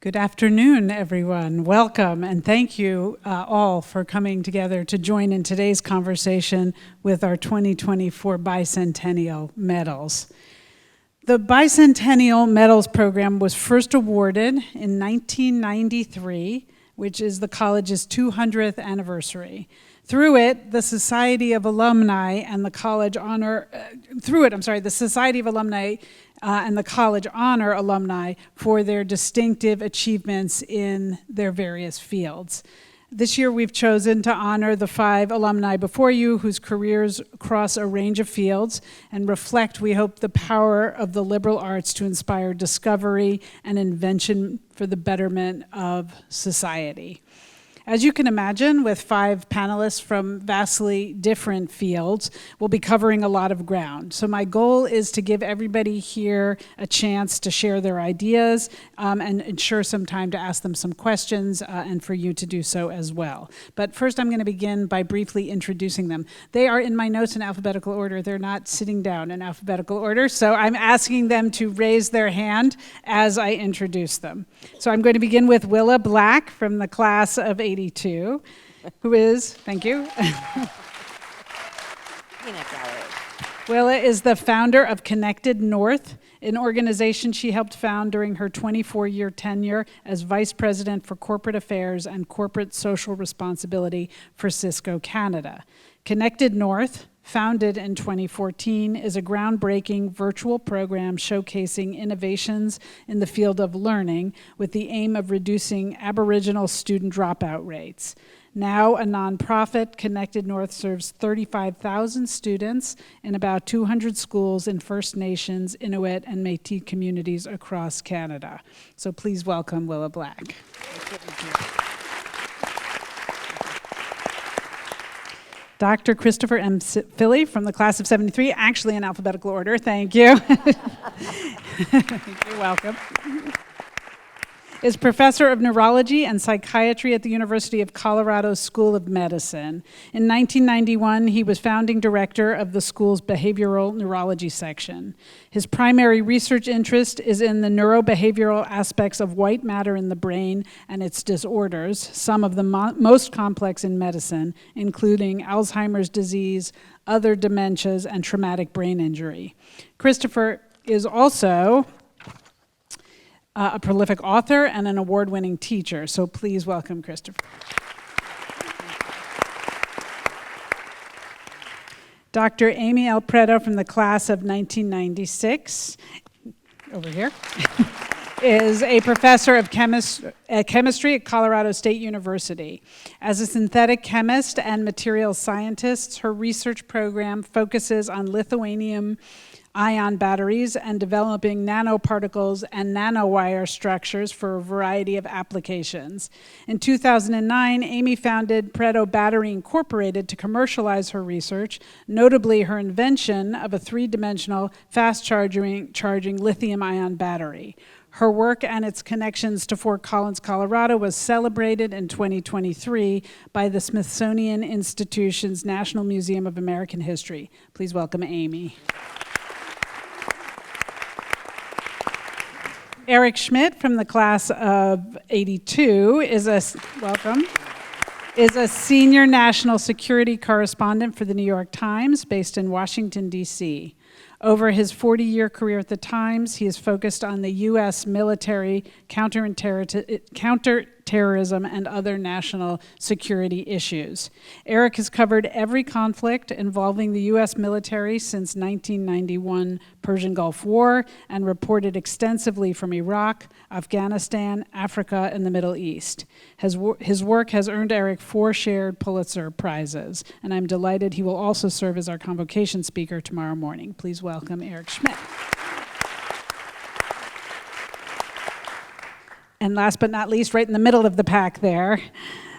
Good afternoon, everyone. Welcome, and thank you all for coming together to join in today's conversation with our 2024 Bicentennial Medals. The Bicentennial Medals program was first awarded in 1993, which is the college's 200th anniversary. Through it, the Society of Alumni and the College honor, the Society of Alumni and the College honor alumni for their distinctive achievements in their various fields. This year, we've chosen to honor the 5 alumni before you whose careers cross a range of fields and reflect, we hope, the power of the liberal arts to inspire discovery and invention for the betterment of society. As you can imagine, with 5 panelists from vastly different fields, we'll be covering a lot of ground. So my goal is to give everybody here a chance to share their ideas and ensure some time to ask them some questions and for you to do so as well. But first, I'm going to begin by briefly introducing them. They are in my notes in alphabetical order. They're not sitting down in alphabetical order, so I'm asking them to raise their hand as I introduce them. So I'm going to begin with Willa Black from the class of 82, who is, thank you. Willa is the founder of Connected North, an organization she helped found during her 24-year tenure as Vice President for Corporate Affairs and Corporate Social Responsibility for Cisco Canada. Connected North, founded in 2014, is a groundbreaking virtual program showcasing innovations in the field of learning with the aim of reducing Aboriginal student dropout rates. Now a nonprofit, Connected North serves 35,000 students in about 200 schools in First Nations, Inuit, and Métis communities across Canada. So please welcome Willa Black. Dr. Christopher M. Filley from the class of 73, actually in alphabetical order, thank you. You're welcome. Is professor of neurology and psychiatry at the University of Colorado School of Medicine. In 1991, he was founding director of the school's Behavioral Neurology Section. His primary research interest is in the neurobehavioral aspects of white matter in the brain and its disorders, some of the most complex in medicine, including Alzheimer's disease, other dementias, and traumatic brain injury. Christopher is also a prolific author and an award-winning teacher, so please welcome Christopher. Dr. Amy L. Preto from the class of 1996, over here, is a professor of chemistry at Colorado State University. As a synthetic chemist and materials scientist, her research program focuses on lithium ion batteries and developing nanoparticles and nanowire structures for a variety of applications. In 2009, Amy founded Preto Battery Incorporated to commercialize her research, notably her invention of a 3-dimensional fast-charging lithium-ion battery. Her work and its connections to Fort Collins, Colorado was celebrated in 2023 by the Smithsonian Institution's National Museum of American History. Please welcome Amy. Eric Schmidt from the class of 82 is a senior national security correspondent for the New York Times based in Washington, D.C. Over his 40-year career at the Times, he has focused on the U.S. military, counterterrorism, and other national security issues. Eric has covered every conflict involving the U.S. military since 1991 Persian Gulf War and reported extensively from Iraq, Afghanistan, Africa, and the Middle East. His work has earned Eric 4 shared Pulitzer Prizes, and I'm delighted he will also serve as our convocation speaker tomorrow morning. Please welcome Eric Schmidt. And last but not least, right in the middle of the pack there,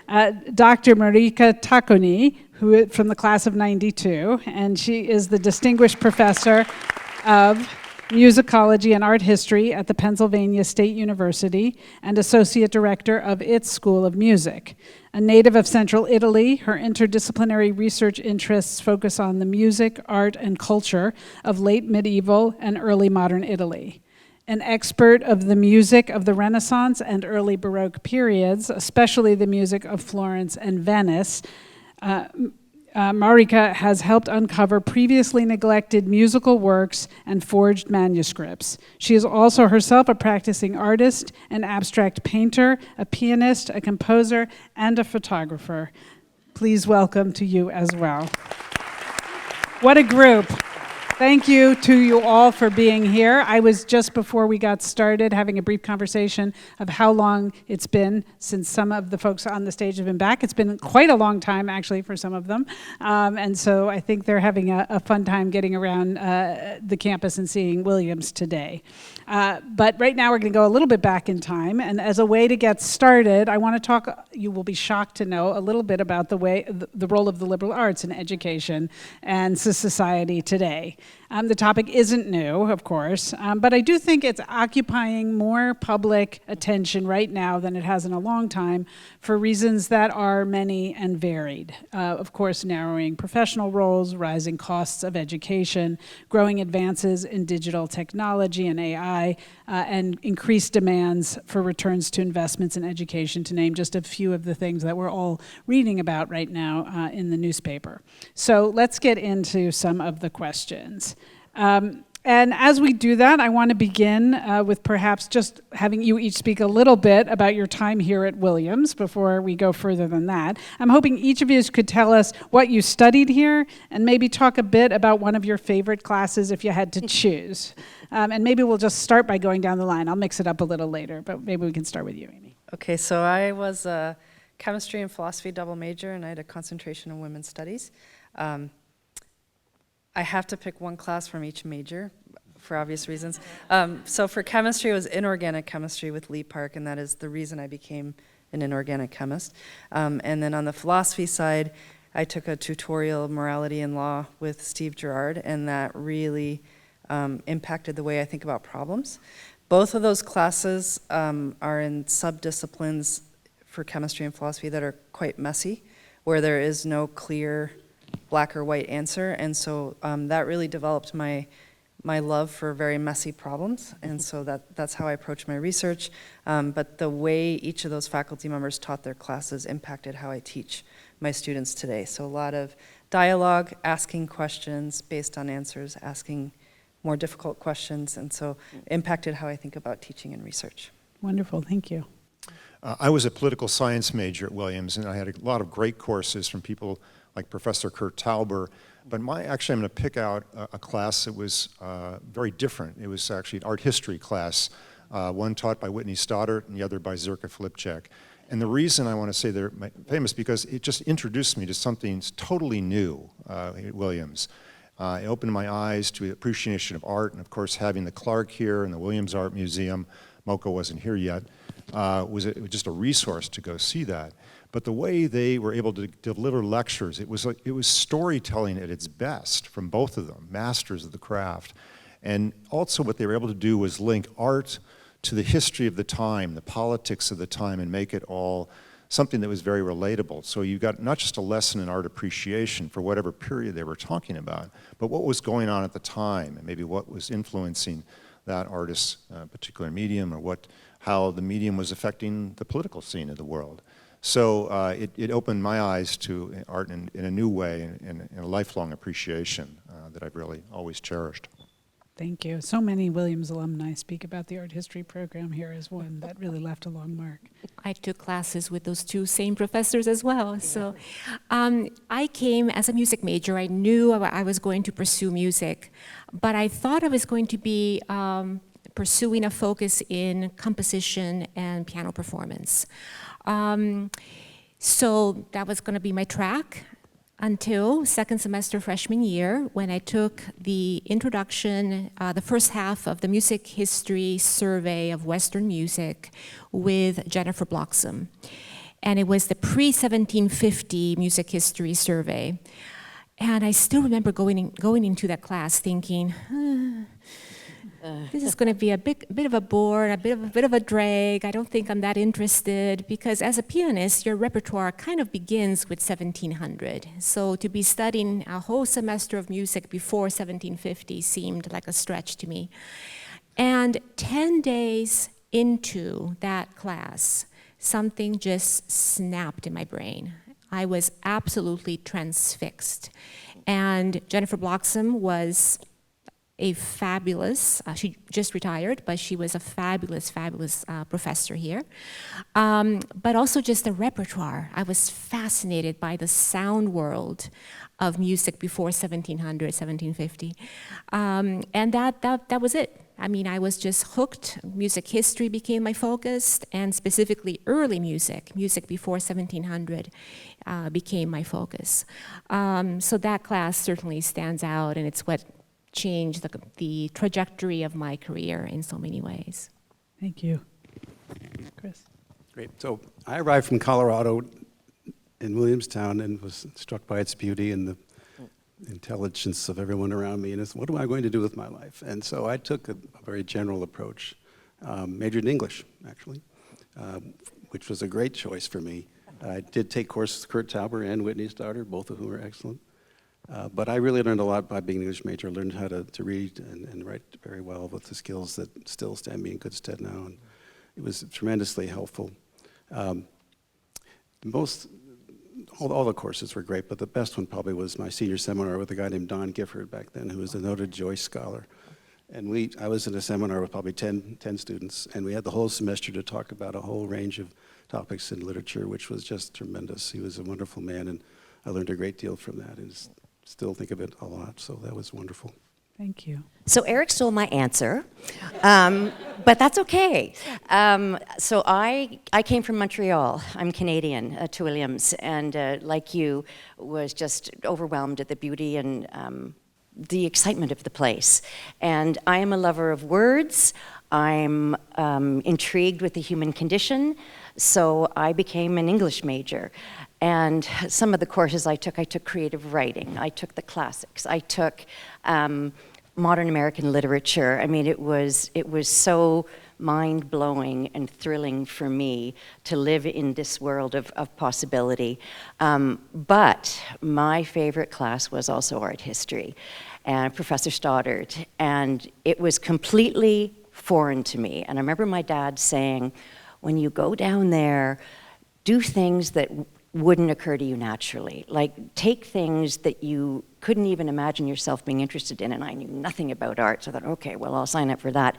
Dr. Marika Takoni, who from the class of 92, and she is the Distinguished Professor of Musicology and Art History at the Pennsylvania State University and Associate Director of its School of Music. A native of Central Italy, her interdisciplinary research interests focus on the music, art, and culture of late medieval and early modern Italy. an expert of the music of the Renaissance and early Baroque periods, especially the music of Florence and Venice. Marika has helped uncover previously neglected musical works and forged manuscripts. She is also herself a practicing artist, an abstract painter, a pianist, a composer, and a photographer. Please welcome to you as well. What a group. Thank you to you all for being here. I was just before we got started having a brief conversation of how long it's been since some of the folks on the stage have been back. It's been quite a long time, actually, for some of them. And so I think they're having a fun time getting around the campus and seeing Williams today. But right now we're going to go a little bit back in time. And as a way to get started, I want to talk, you will be shocked to know, a little bit about the role of the liberal arts in education and society today. The topic isn't new, of course, but I do think it's occupying more public attention right now than it has in a long time for reasons that are many and varied. Of course, narrowing professional roles, rising costs of education, growing advances in digital technology and AI, and increased demands for returns to investments in education, to name just a few of the things that we're all reading about right now in the newspaper. So let's get into some of the questions. And as we do that, I want to begin with perhaps just having you each speak a little bit about your time here at Williams before we go further than that. I'm hoping each of you could tell us what you studied here and maybe talk a bit about one of your favorite classes if you had to choose. And maybe we'll just start by going down the line. I'll mix it up a little later, but maybe we can start with you, Amy. Okay, so I was a chemistry and philosophy double major, and I had a concentration in women's studies. I have to pick one class from each major for obvious reasons. So for chemistry, it was inorganic chemistry with Lee Park, and that is the reason I became an inorganic chemist. And then on the philosophy side, I took a tutorial of morality and law with Steve Gerard, and that really impacted the way I think about problems. Both of those classes are in subdisciplines for chemistry and philosophy that are quite messy, where there is no clear black or white answer, and so that really developed my love for very messy problems, and so that's how I approach my research. But the way each of those faculty members taught their classes impacted how I teach my students today. So a lot of dialogue, asking questions based on answers, asking more difficult questions, and so impacted how I think about teaching and research. Wonderful, thank you. I was a political science major at Williams, and I had a lot of great courses from people like Professor Kurt Tauber, but actually I'm going to pick out a class that was very different. It was actually an art history class, one taught by Whitney Stoddart and the other by Zirka Flipchek. And the reason I want to say they're famous because it just introduced me to something totally new at Williams. It opened my eyes to the appreciation of art, and of course having the Clark here and the Williams Art Museum, Moko wasn't here yet, was just a resource to go see that. But the way they were able to deliver lectures, it was storytelling at its best from both of them, masters of the craft. And also what they were able to do was link art to the history of the time, the politics of the time, and make it all something that was very relatable. So you got not just a lesson in art appreciation for whatever period they were talking about, but what was going on at the time, and maybe what was influencing that artist's particular medium, or how the medium was affecting the political scene of the world. So it opened my eyes to art in a new way, and a lifelong appreciation that I've really always cherished. Thank you. So many Williams alumni speak about the art history program here as one that really left a long mark. I took classes with those two same professors as well. So I came as a music major. I knew I was going to pursue music, but I thought I was going to be pursuing a focus in composition and piano performance. So that was going to be my track until second semester freshman year, when I took the introduction, the first half of the music history survey of Western music with Jennifer Bloxham. And it was the pre-1750 music history survey. And I still remember going into that class thinking, this is going to be a bit of a bore, a bit of a drag. I don't think I'm that interested, because as a pianist, your repertoire kind of begins with 1700. So to be studying a whole semester of music before 1750 seemed like a stretch to me. And 10 days into that class, something just snapped in my brain. I was absolutely transfixed. And Jennifer Bloxam was a fabulous, she just retired, but she was a fabulous, fabulous professor here. But also just the repertoire. I was fascinated by the sound world of music before 1700, 1750. And that was it. I mean, I was just hooked. Music history became my focus, and specifically early music before 1700 became my focus. So that class certainly stands out, and it's what changed the trajectory of my career in so many ways. Thank you. Chris. Great. So I arrived from Colorado in Williamstown and was struck by its beauty and the intelligence of everyone around me, and it's, what am I going to do with my life? And so I took a very general approach, majored in English, actually, which was a great choice for me. I did take courses with Kurt Tauber and Whitney's daughter, both of whom were excellent. But I really learned a lot by being an English major. I learned how to read and write very well with the skills that still stand me in good stead now, and it was tremendously helpful. All the courses were great, but the best one probably was my senior seminar with a guy named Don Gifford back then, who was a noted Joyce scholar. And I was in a seminar with probably 10 students, and we had the whole semester to talk about a whole range of topics in literature, which was just tremendous. He was a wonderful man, and I learned a great deal from that, and still think of it a lot, so that was wonderful. Thank you. So Eric stole my answer, but that's okay. So I came from Montreal. I'm Canadian to Williams, and like you, was just overwhelmed at the beauty and the excitement of the place. And I am a lover of words. I'm intrigued with the human condition, so I became an English major. And some of the courses I took creative writing, I took the classics, I took modern American literature. I mean, it was so mind-blowing and thrilling for me to live in this world of possibility. But my favorite class was also art history, and Professor Stoddard, and it was completely foreign to me. And I remember my dad saying, when you go down there, do things that wouldn't occur to you naturally. Like, take things that you couldn't even imagine yourself being interested in, and I knew nothing about art, so I thought, okay, well, I'll sign up for that.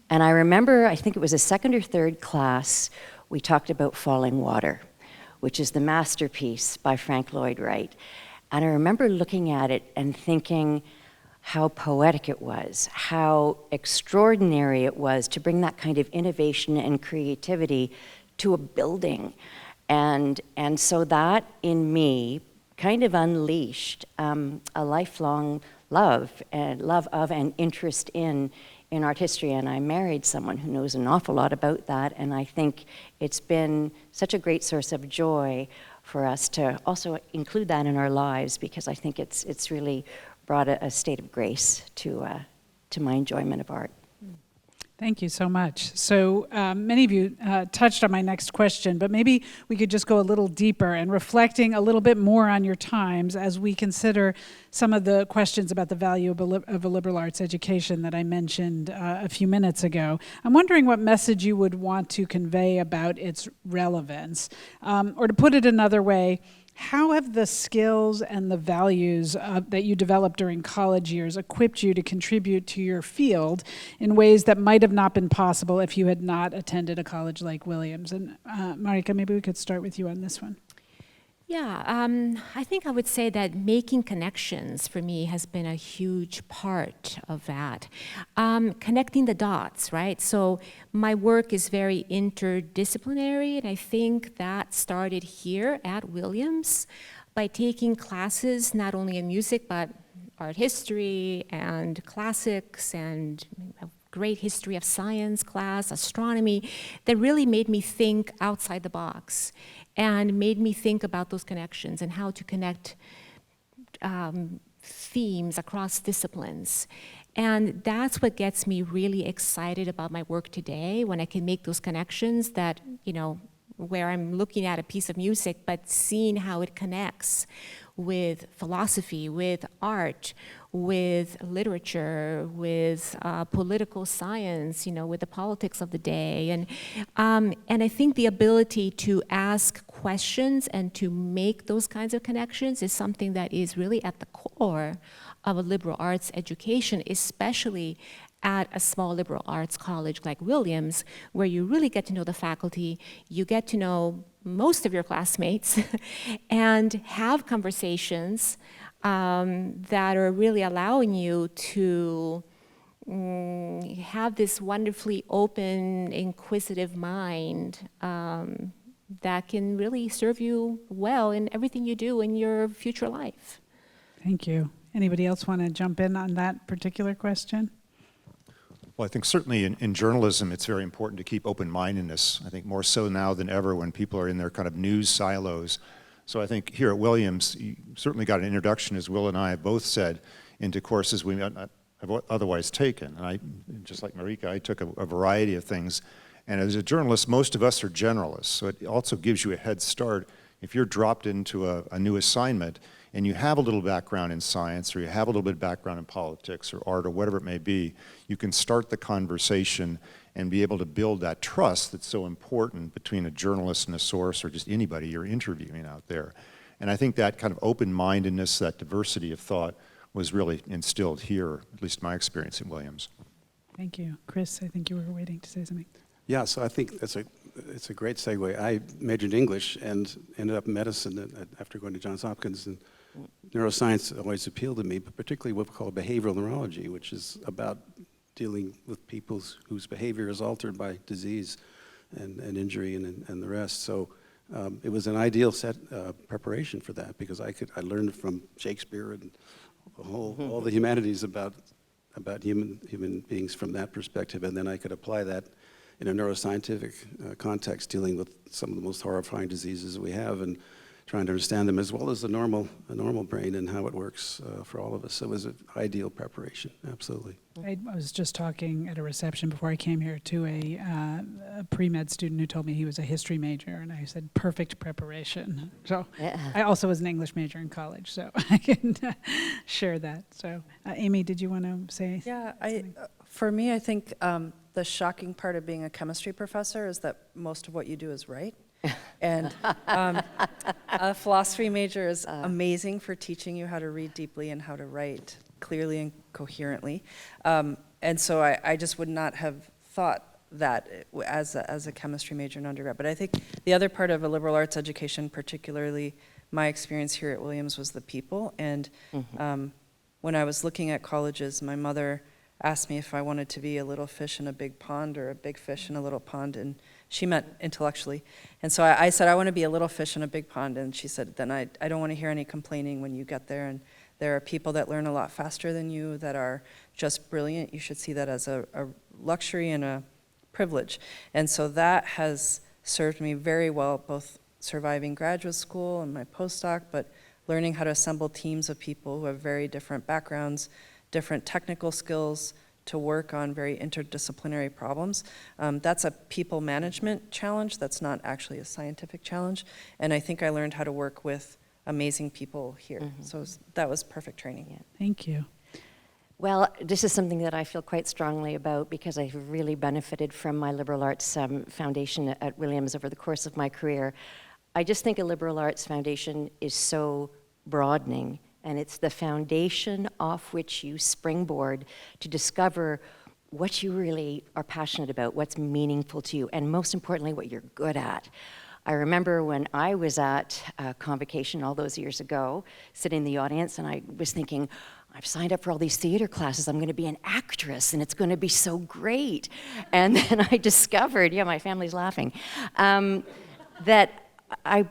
And I remember, I think it was a second or third class, we talked about Falling Water, which is the masterpiece by Frank Lloyd Wright. And I remember looking at it and thinking how poetic it was, how extraordinary it was to bring that kind of innovation and creativity to a building. And so that, in me, kind of unleashed a lifelong love of and interest in art history. And I married someone who knows an awful lot about that, and I think it's been such a great source of joy for us to also include that in our lives, because I think it's really brought a state of grace to my enjoyment of art. Thank you so much. So many of you touched on my next question, but maybe we could just go a little deeper and reflecting a little bit more on your times as we consider some of the questions about the value of a liberal arts education that I mentioned a few minutes ago. I'm wondering what message you would want to convey about its relevance. Or to put it another way, how have the skills and the values that you developed during college years equipped you to contribute to your field in ways that might have not been possible if you had not attended a college like Williams? And Marika, maybe we could start with you on this one. Yeah, I think I would say that making connections for me has been a huge part of that. Connecting the dots, right? So my work is very interdisciplinary, and I think that started here at Williams by taking classes not only in music, but art history and classics and a great history of science class, astronomy, that really made me think outside the box and made me think about those connections and how to connect themes across disciplines. And that's what gets me really excited about my work today, when I can make those connections where I'm looking at a piece of music, but seeing how it connects with philosophy, with art, with literature, with political science, with the politics of the day. And I think the ability to ask questions and to make those kinds of connections is something that is really at the core of a liberal arts education, especially at a small liberal arts college like Williams, where you really get to know the faculty, you get to know most of your classmates, and have conversations that are really allowing you to have this wonderfully open, inquisitive mind that can really serve you well in everything you do in your future life. Thank you. Anybody else want to jump in on that particular question? Well, I think certainly in journalism, it's very important to keep open-mindedness. I think more so now than ever when people are in their kind of news silos. So I think here at Williams, you certainly got an introduction, as Will and I have both said, into courses we might not have otherwise taken. And I, just like Marika, I took a variety of things. And as a journalist, most of us are generalists. So it also gives you a head start. If you're dropped into a new assignment, and you have a little background in science, or you have a little bit of background in politics or art or whatever it may be, you can start the conversation and be able to build that trust that's so important between a journalist and a source, or just anybody you're interviewing out there. And I think that kind of open-mindedness, that diversity of thought was really instilled here, at least my experience at Williams. Thank you. Chris, I think you were waiting to say something. Yeah, so I think it's a great segue. I majored in English and ended up in medicine after going to Johns Hopkins. And neuroscience always appealed to me, but particularly what we call behavioral neurology, which is about dealing with people whose behavior is altered by disease and injury and the rest. So it was an ideal preparation for that, because I learned from Shakespeare and all the humanities about human beings from that perspective, and then I could apply that in a neuroscientific context, dealing with some of the most horrifying diseases we have, and trying to understand them, as well as the normal brain and how it works for all of us. So it was an ideal preparation, absolutely. I was just talking at a reception before I came here to a pre-med student who told me he was a history major, and I said, perfect preparation. So Yeah. I also was an English major in college, so I can share that. So Amy, did you want to say? Yeah, for me, I think the shocking part of being a chemistry professor is that most of what you do is right. And a philosophy major is amazing for teaching you how to read deeply and how to write clearly and coherently. And so I just would not have thought that as a chemistry major in undergrad. But I think the other part of a liberal arts education, particularly my experience here at Williams, was the people. And when I was looking at colleges, my mother asked me if I wanted to be a little fish in a big pond or a big fish in a little pond, and she meant intellectually. And so I said, I want to be a little fish in a big pond, and she said, then I don't want to hear any complaining when you get there, and there are people that learn a lot faster than you that are just brilliant. You should see that as a luxury and a privilege. And so that has served me very well, both surviving graduate school and my postdoc, but learning how to assemble teams of people who have very different backgrounds, different technical skills to work on very interdisciplinary problems. That's a people management challenge. That's not actually a scientific challenge. And I think I learned how to work with amazing people here. So that was perfect training. Yeah. Thank you. Well, this is something that I feel quite strongly about, because I've really benefited from my liberal arts foundation at Williams over the course of my career. I just think a liberal arts foundation is so broadening, and it's the foundation off which you springboard to discover what you really are passionate about, what's meaningful to you, and most importantly, what you're good at. I remember when I was at Convocation all those years ago, sitting in the audience, and I was thinking, I've signed up for all these theater classes, I'm gonna be an actress, and it's gonna be so great. And then I discovered, yeah, my family's laughing, that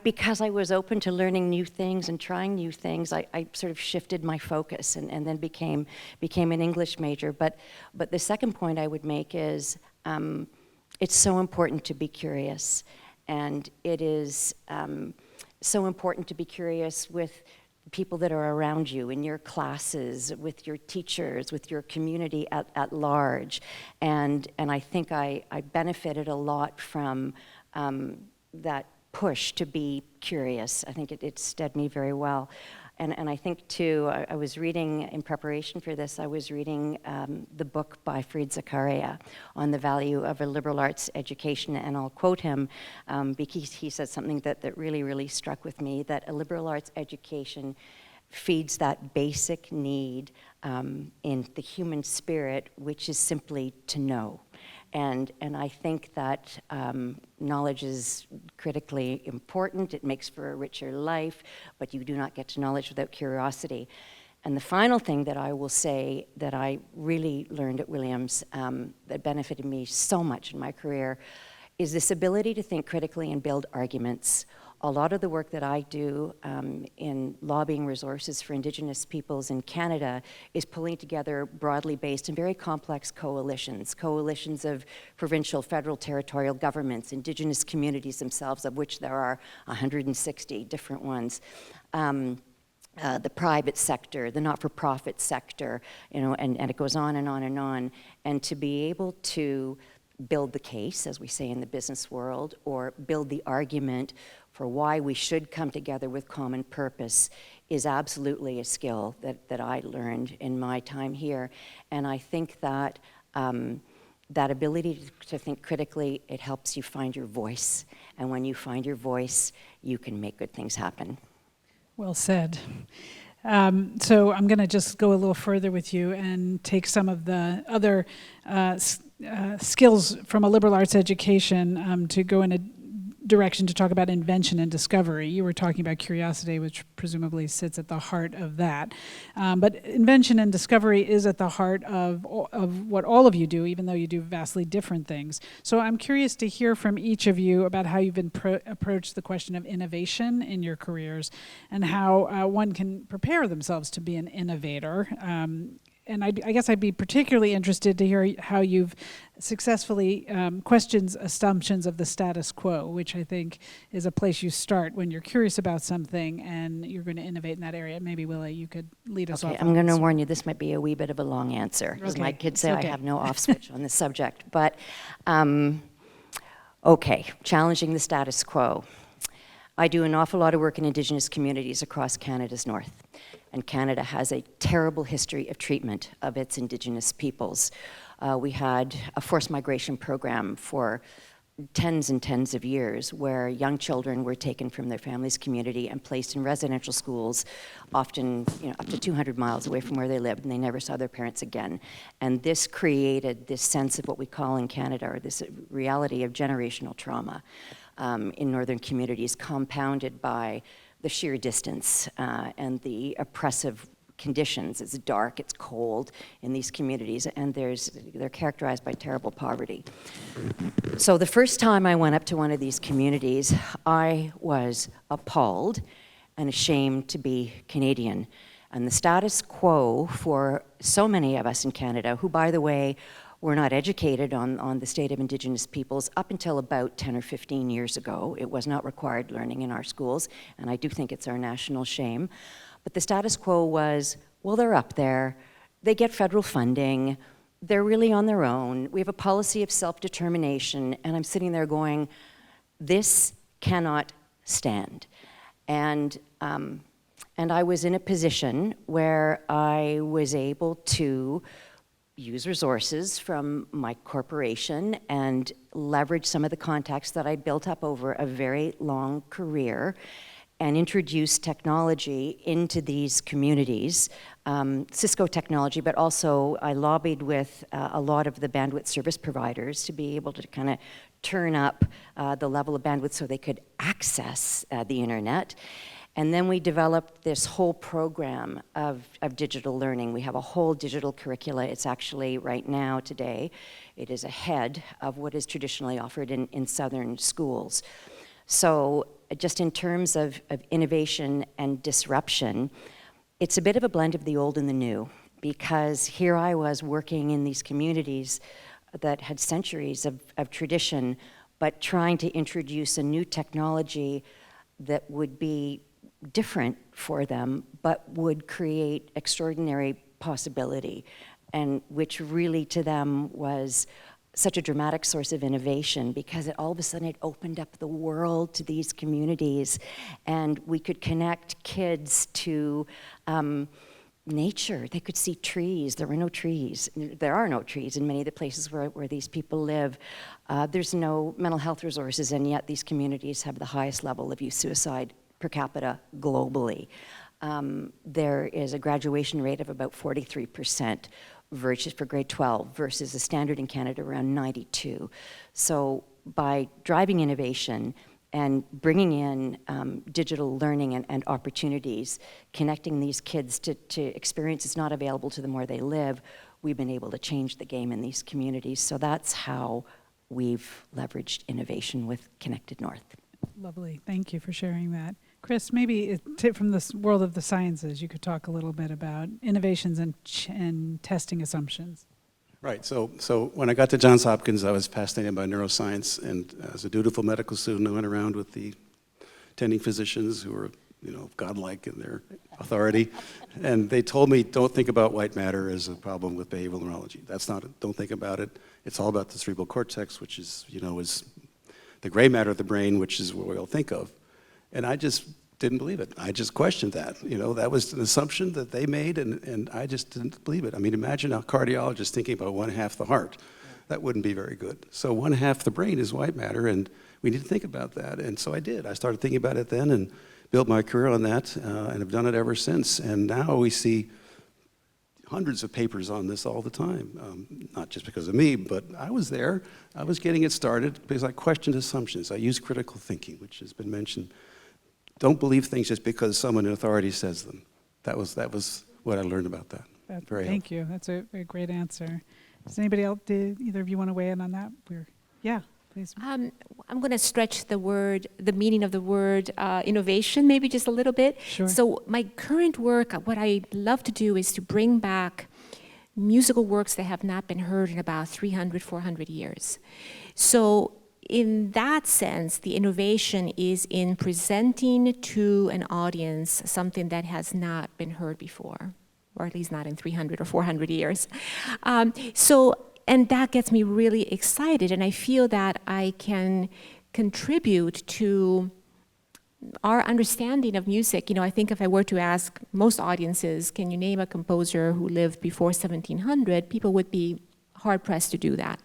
because I was open to learning new things and trying new things, I sort of shifted my focus and then became an English major. But the second point I would make is it's so important to be curious. And it is so important to be curious with people that are around you, in your classes, with your teachers, with your community at large. And I think I benefited a lot from that push to be curious. I think it steadied me very well. And I think too, I was reading, in preparation for this, I was reading the book by Fried Zakaria on the value of a liberal arts education, and I'll quote him because he said something that really, really struck with me, that a liberal arts education feeds that basic need in the human spirit, which is simply to know. And I think that knowledge is critically important. It makes for a richer life, but you do not get to knowledge without curiosity. And the final thing that I will say that I really learned at Williams that benefited me so much in my career is this ability to think critically and build arguments. A lot of the work that I do in lobbying resources for Indigenous peoples in Canada is pulling together broadly based and very complex coalitions of provincial, federal, territorial governments, Indigenous communities themselves, of which there are 160 different ones. The private sector, the not-for-profit sector, and it goes on and on and on. And to be able to build the case, as we say in the business world, or build the argument for why we should come together with common purpose is absolutely a skill that I learned in my time here. And I think that that ability to think critically, it helps you find your voice. And when you find your voice, you can make good things happen. Well said. So I'm going to just go a little further with you and take some of the other skills from a liberal arts education to go in a direction to talk about invention and discovery. You were talking about curiosity, which presumably sits at the heart of that. But invention and discovery is at the heart of what all of you do, even though you do vastly different things. So I'm curious to hear from each of you about how you've approached the question of innovation in your careers and how one can prepare themselves to be an innovator. And I guess I'd be particularly interested to hear how you've successfully questioned assumptions of the status quo, which I think is a place you start when you're curious about something and you're going to innovate in that area. Maybe, Willa, you could lead us off. I'm going to warn you, this might be a wee bit of a long answer, because my kids say I have no off switch on this subject. But, okay, challenging the status quo. I do an awful lot of work in Indigenous communities across Canada's north. And Canada has a terrible history of treatment of its Indigenous peoples. We had a forced migration program for tens and tens of years where young children were taken from their family's community and placed in residential schools, often up to 200 miles away from where they lived, and they never saw their parents again. And this created this sense of what we call in Canada, or this reality of generational trauma in northern communities, compounded by the sheer distance and the oppressive conditions. It's dark, it's cold in these communities, and they're characterized by terrible poverty. So the first time I went up to one of these communities, I was appalled and ashamed to be Canadian. And the status quo for so many of us in Canada, who, by the way, were not educated on the state of Indigenous peoples up until about 10 or 15 years ago. It was not required learning in our schools, and I do think it's our national shame. But the status quo was, well, they're up there, they get federal funding, they're really on their own, we have a policy of self-determination, and I'm sitting there going, this cannot stand. And I was in a position where I was able to use resources from my corporation and leverage some of the contacts that I built up over a very long career and introduce technology into these communities, Cisco technology, but also I lobbied with a lot of the bandwidth service providers to be able to kind of turn up the level of bandwidth so they could access the internet. And then we developed this whole program of digital learning. We have a whole digital curricula. It's actually, right now, today, it is ahead of what is traditionally offered in Southern schools. So just in terms of innovation and disruption, it's a bit of a blend of the old and the new, because here I was working in these communities that had centuries of tradition, but trying to introduce a new technology that would be different for them, but would create extraordinary possibility, and which really to them was such a dramatic source of innovation because all of a sudden it opened up the world to these communities, and we could connect kids to nature. They could see trees. There were no trees. There are no trees in many of the places where these people live. There's no mental health resources, and yet these communities have the highest level of youth suicide per capita globally. There is a graduation rate of about 43% versus for grade 12 versus the standard in Canada around 92. So by driving innovation and bringing in digital learning and opportunities, connecting these kids to experiences not available to them where they live, we've been able to change the game in these communities. So that's how we've leveraged innovation with Connected North. Lovely. Thank you for sharing that. Chris, maybe from the world of the sciences, you could talk a little bit about innovations and testing assumptions. Right, so when I got to Johns Hopkins, I was fascinated by neuroscience, and as a dutiful medical student, I went around with the attending physicians who were, godlike in their authority, and they told me, don't think about white matter as a problem with behavioral neurology. That's not it. Don't think about it. It's all about the cerebral cortex, which is, is the gray matter of the brain, which is what we all think of. And I just didn't believe it. I just questioned that. That was an assumption that they made, and I just didn't believe it. I mean, imagine a cardiologist thinking about one half the heart. That wouldn't be very good. So one half the brain is white matter, and we need to think about that. And so I did. I started thinking about it then and built my career on that, and have done it ever since. And now we see hundreds of papers on this all the time, not just because of me, but I was there. I was getting it started because I questioned assumptions. I used critical thinking, which has been mentioned. Don't believe things just because someone in authority says them. That was what I learned about that. Thank you. That's a great answer. Does anybody else, did either of you want to weigh in on that? Yeah, please. I'm going to stretch the meaning of the word innovation, maybe just a little bit. Sure. So my current work, what I love to do is to bring back musical works that have not been heard in about 300, 400 years. So in that sense, the innovation is in presenting to an audience something that has not been heard before, or at least not in 300 or 400 years. And that gets me really excited, and I feel that I can contribute to our understanding of music. I think if I were to ask most audiences, can you name a composer who lived before 1700, people would be hard-pressed to do that.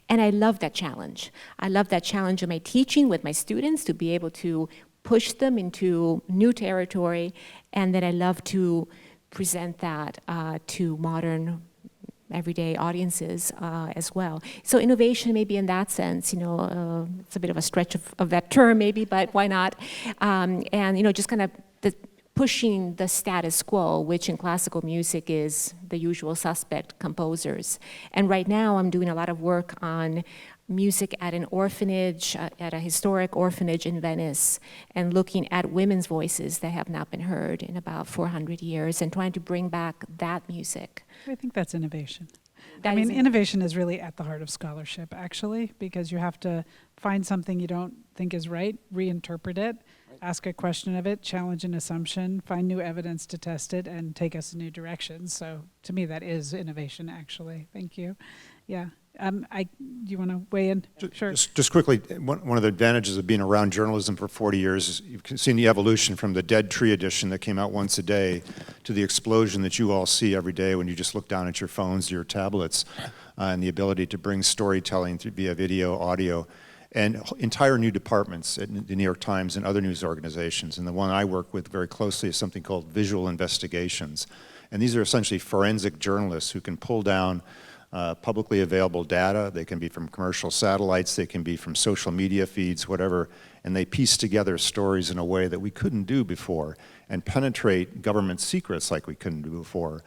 And I love that challenge. I love that challenge in my teaching with my students to be able to push them into new territory, and then I love to present that to modern everyday audiences as well. So innovation maybe in that sense, it's a bit of a stretch of that term maybe, but why not? And just kind of pushing the status quo, which in classical music is the usual suspect, composers. And right now I'm doing a lot of work on music at an orphanage, at a historic orphanage in Venice, and looking at women's voices that have not been heard in about 400 years and trying to bring back that music. I think that's innovation. Innovation is really at the heart of scholarship, actually, because you have to find something you don't think is right, reinterpret it, ask a question of it, challenge an assumption, find new evidence to test it, and take us in new directions. So to me, that is innovation, actually. Thank you. Yeah. Do you want to weigh in? Sure. Just quickly, one of the advantages of being around journalism for 40 years is you've seen the evolution from the Dead Tree edition that came out once a day to the explosion that you all see every day when you just look down at your phones, your tablets, and the ability to bring storytelling via video, audio, and entire new departments at the New York Times and other news organizations. And the one I work with very closely is something called visual investigations. And these are essentially forensic journalists who can pull down publicly available data. They can be from commercial satellites, they can be from social media feeds, whatever, and they piece together stories in a way that we couldn't do before and penetrate government secrets like we couldn't do before.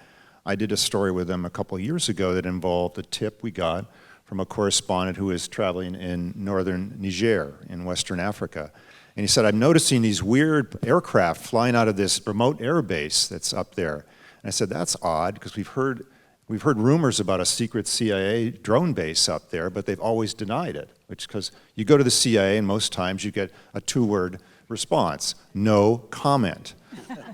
I did a story with them a couple of years ago that involved a tip we got from a correspondent who was traveling in northern Niger in Western Africa. And he said, I'm noticing these weird aircraft flying out of this remote air base that's up there. And I said, that's odd, because we've heard rumors about a secret CIA drone base up there, but they've always denied it, which because you go to the CIA and most times you get a two-word response, no comment.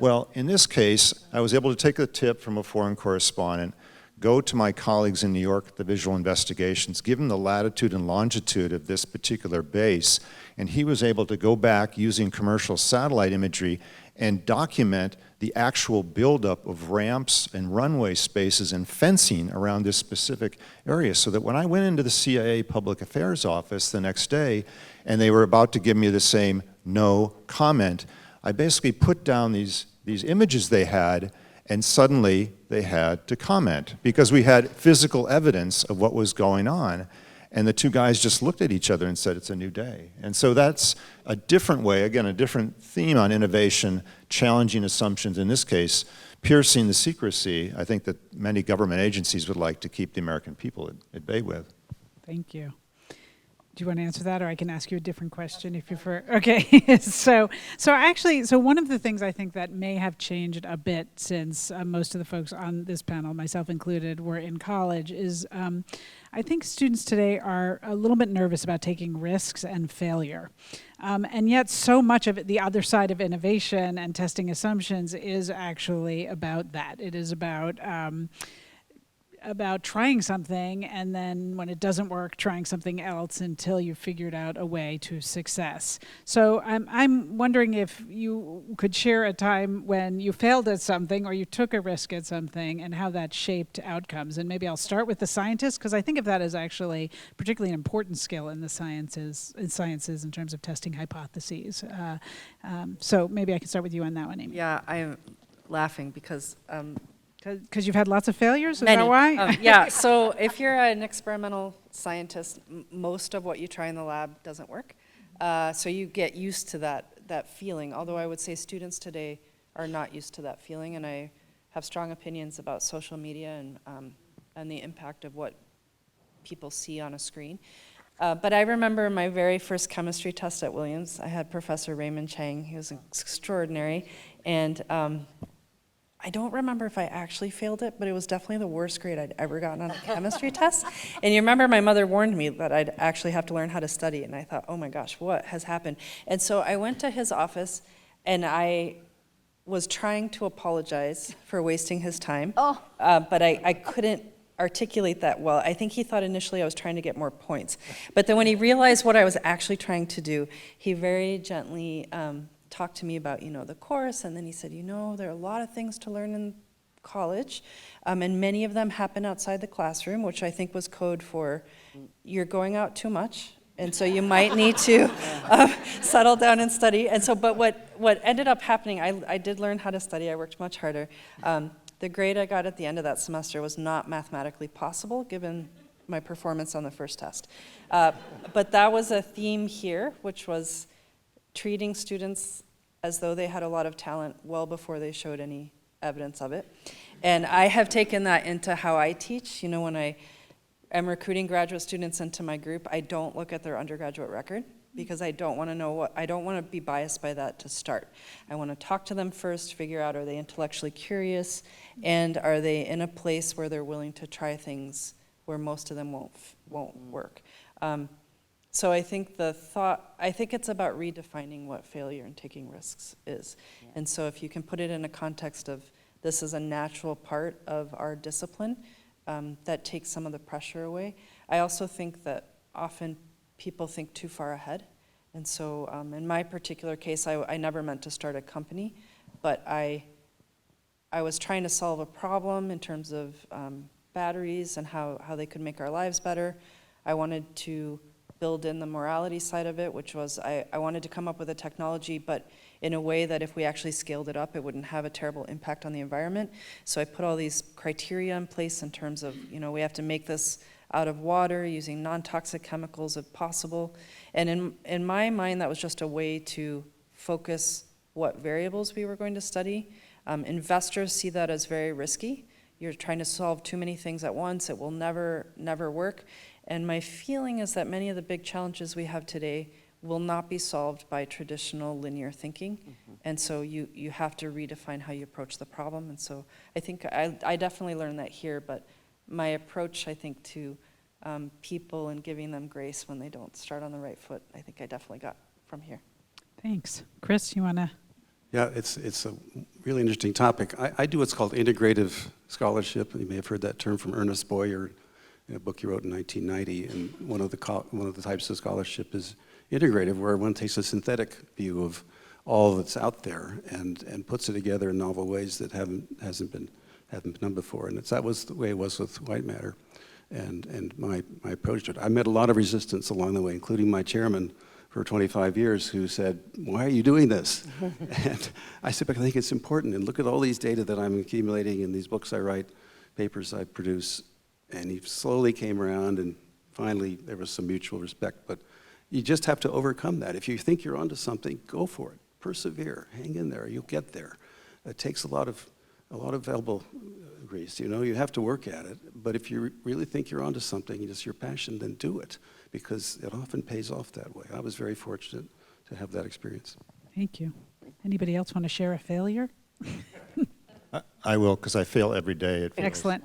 Well, in this case, I was able to take a tip from a foreign correspondent, go to my colleagues in New York at the Visual Investigations, give them the latitude and longitude of this particular base, and he was able to go back using commercial satellite imagery and document the actual buildup of ramps and runway spaces and fencing around this specific area, so that when I went into the CIA Public Affairs Office the next day and they were about to give me the same no comment, I basically put down these images they had, and suddenly they had to comment because we had physical evidence of what was going on. And the two guys just looked at each other and said, it's a new day. And so that's a different way, again, a different theme on innovation, challenging assumptions, in this case, piercing the secrecy, I think that many government agencies would like to keep the American people at bay with. Thank you. Do you want to answer that, or I can ask you a different question if you prefer? Okay, so one of the things I think that may have changed a bit since most of the folks on this panel, myself included, were in college is I think students today are a little bit nervous about taking risks and failure. And yet so much of it, the other side of innovation and testing assumptions is actually about that. It is about trying something, and then when it doesn't work, trying something else until you've figured out a way to success. So I'm wondering if you could share a time when you failed at something or you took a risk at something and how that shaped outcomes. And maybe I'll start with the scientists, because I think of that as actually particularly an important skill in the sciences in terms of testing hypotheses. So maybe I can start with you on that one, Amy. Yeah, I'm laughing because Because you've had lots of failures, is Many. that why? yeah, so if you're an experimental scientist, most of what you try in the lab doesn't work. So you get used to that feeling, although I would say students today are not used to that feeling, and I have strong opinions about social media and the impact of what people see on a screen. But I remember my very first chemistry test at Williams. I had Professor Raymond Chang. He was extraordinary, and I don't remember if I actually failed it, but it was definitely the worst grade I'd ever gotten on a chemistry test. And you remember my mother warned me that I'd actually have to learn how to study, and I thought, oh my gosh, what has happened? And so I went to his office, and I was trying to apologize for wasting his time, but I couldn't articulate that well. I think he thought initially I was trying to get more points. But then when he realized what I was actually trying to do, he very gently talked to me about, the course, and then he said, there are a lot of things to learn in college, and many of them happen outside the classroom, which I think was code for you're going out too much, and so you might need to settle down and study. And so, but what ended up happening, I did learn how to study. I worked much harder. The grade I got at the end of that semester was not mathematically possible, given my performance on the first test. But that was a theme here, which was treating students as though they had a lot of talent well before they showed any evidence of it. And I have taken that into how I teach. When I am recruiting graduate students into my group, I don't look at their undergraduate record because I don't want to I don't want to be biased by that to start. I want to talk to them first, figure out, are they intellectually curious, and are they in a place where they're willing to try things where most of them won't work. So I think it's about redefining what failure and taking risks is. Yeah. And so if you can put it in a context of this is a natural part of our discipline, that takes some of the pressure away. I also think that often people think too far ahead. And so in my particular case, I never meant to start a company, but I was trying to solve a problem in terms of batteries and how they could make our lives better. I wanted to build in the morality side of it, which was I wanted to come up with a technology, but in a way that if we actually scaled it up, it wouldn't have a terrible impact on the environment. So I put all these criteria in place in terms of, we have to make this out of water using non-toxic chemicals if possible. And in my mind, that was just a way to focus what variables we were going to study. Investors see that as very risky. You're trying to solve too many things at once. It will never work. And my feeling is that many of the big challenges we have today will not be solved by traditional linear thinking. Mm-hmm. And so you have to redefine how you approach the problem. And so I think I definitely learned that here, but my approach, I think, to people and giving them grace when they don't start on the right foot, I think I definitely got from here. Thanks. Chris, you want to? Yeah, it's a really interesting topic. I do what's called integrative scholarship. You may have heard that term from Ernest Boyer in a book he wrote in 1990. And one of the types of scholarship is integrative, where one takes a synthetic view of all that's out there and puts it together in novel ways that haven't been done before. And that was the way it was with white matter, and my approach to it. I met a lot of resistance along the way, including my chairman for 25 years, who said, "Why are you doing this?" And I said, "Because I think it's important, and look at all these data that I'm accumulating in these books I write, papers I produce." And he slowly came around, and finally there was some mutual respect. But you just have to overcome that. If you think you're onto something, go for it. Persevere, hang in there, you'll get there. It takes a lot of elbow grease, you have to work at it. But if you really think you're onto something, it's your passion, then do it, because it often pays off that way. I was very fortunate to have that experience. Thank you. Anybody else want to share a failure? I will, because I fail every day at Filley. Excellent.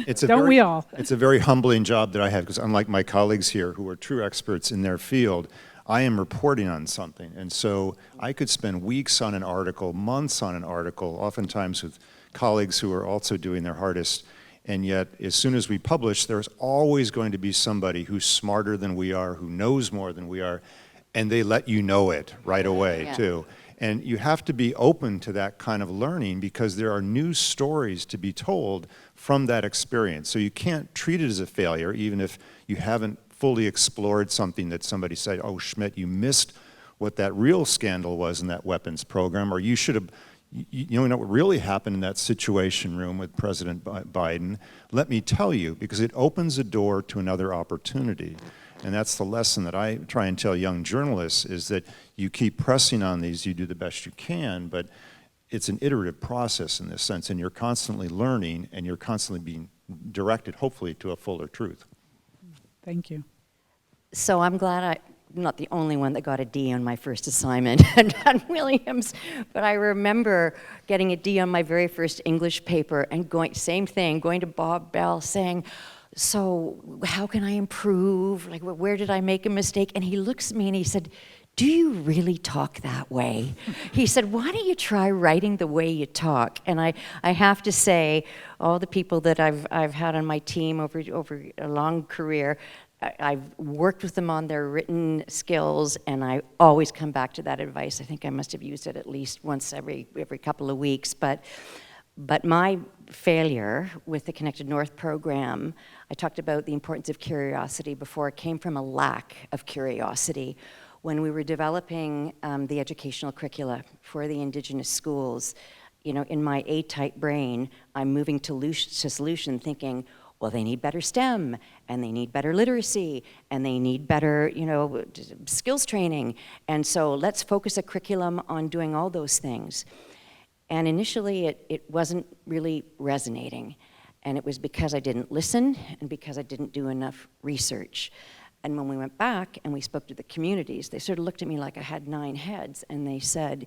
It's a Don't we all? It's a very humbling job that I have, because unlike my colleagues here who are true experts in their field, I am reporting on something. And so I could spend weeks on an article, months on an article, oftentimes with colleagues who are also doing their hardest. And yet, as soon as we publish, there's always going to be somebody who's smarter than we are, who knows more than we are, and they let you know it right away, too. And you have to be open to that kind of learning, because there are new stories to be told from that experience. So you can't treat it as a failure, even if you haven't fully explored something that somebody said, "Oh, Schmidt, you missed what that real scandal was in that weapons program," or "You should have, you know what really happened in that Situation Room with President Biden. Let me tell you," because it opens a door to another opportunity. And that's the lesson that I try and tell young journalists, is that you keep pressing on these, you do the best you can, but it's an iterative process in this sense, and you're constantly learning, and you're constantly being directed, hopefully, to a fuller truth. Thank you. So I'm glad I'm not the only one that got a D on my first assignment at Williams, but I remember getting a D on my very first English paper and going to Bob Bell saying, "So how can I improve? Like, where did I make a mistake?" And he looks at me and he said, "Do you really talk that way?" He said, "Why don't you try writing the way you talk?" And I have to say, all the people that I've had on my team over a long career, I've worked with them on their written skills, and I always come back to that advice. I think I must have used it at least once every couple of weeks. But my failure with the Connected North program, I talked about the importance of curiosity before. It came from a lack of curiosity. When we were developing the educational curricula for the Indigenous schools, in my A-type brain, I'm moving to solution thinking, well, they need better STEM, and they need better literacy, and they need better, skills training. And so let's focus a curriculum on doing all those things. And initially, it wasn't really resonating. And it was because I didn't listen and because I didn't do enough research. And when we went back and we spoke to the communities, they sort of looked at me like I had 9 heads, and they said,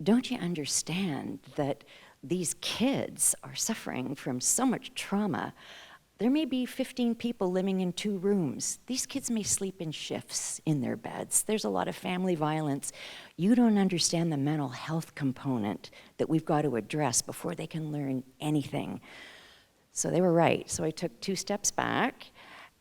"Don't you understand that these kids are suffering from so much trauma? There may be 15 people living in 2 rooms. These kids may sleep in shifts in their beds. There's a lot of family violence. You don't understand the mental health component that we've got to address before they can learn anything." So they were right. So I took 2 steps back,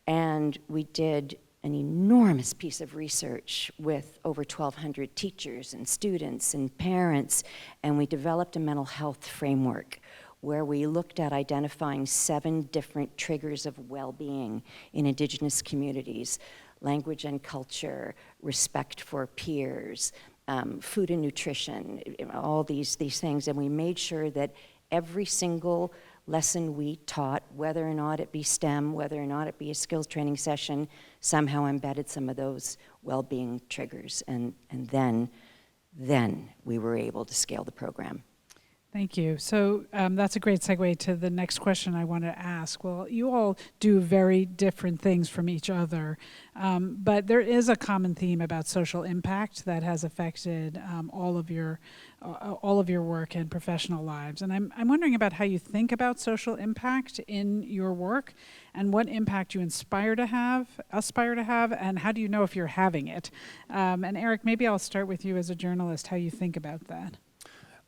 and we did an enormous piece of research with over 1,200 teachers and students and parents, and we developed a mental health framework where we looked at identifying 7 different triggers of well-being in Indigenous communities: language and culture, respect for peers, food and nutrition, all these things. And we made sure that every single lesson we taught, whether or not it be STEM, whether or not it be a skills training session, somehow embedded some of those well-being triggers. And then we were able to scale the program. Thank you. So that's a great segue to the next question I want to ask. Well, you all do very different things from each other, but there is a common theme about social impact that has affected all of your work and professional lives. And I'm wondering about how you think about social impact in your work, and what impact you aspire to have, and how do you know if you're having it? And Eric, maybe I'll start with you as a journalist, how you think about that.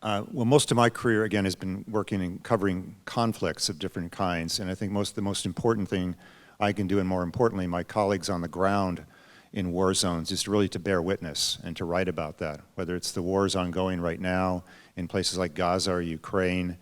Well, most of my career, again, has been working and covering conflicts of different kinds, and I think the most important thing I can do, and more importantly, my colleagues on the ground in war zones, is really to bear witness and to write about that, whether it's the wars ongoing right now in places like Gaza or Ukraine,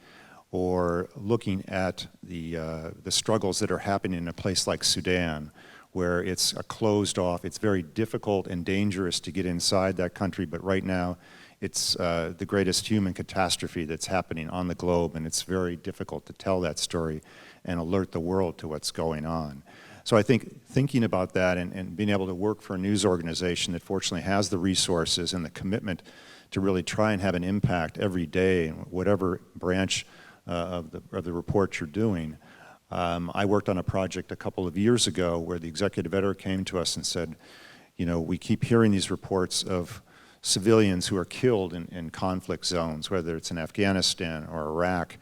or looking at the struggles that are happening in a place like Sudan, where it's a closed off, it's very difficult and dangerous to get inside that country, but right now it's the greatest human catastrophe that's happening on the globe, and it's very difficult to tell that story and alert the world to what's going on. So I think thinking about that and being able to work for a news organization that fortunately has the resources and the commitment to really try and have an impact every day in whatever branch of the report you're doing. I worked on a project a couple of years ago where the executive editor came to us and said, you know, we keep hearing these reports of civilians who are killed in conflict zones, whether it's in Afghanistan or Iraq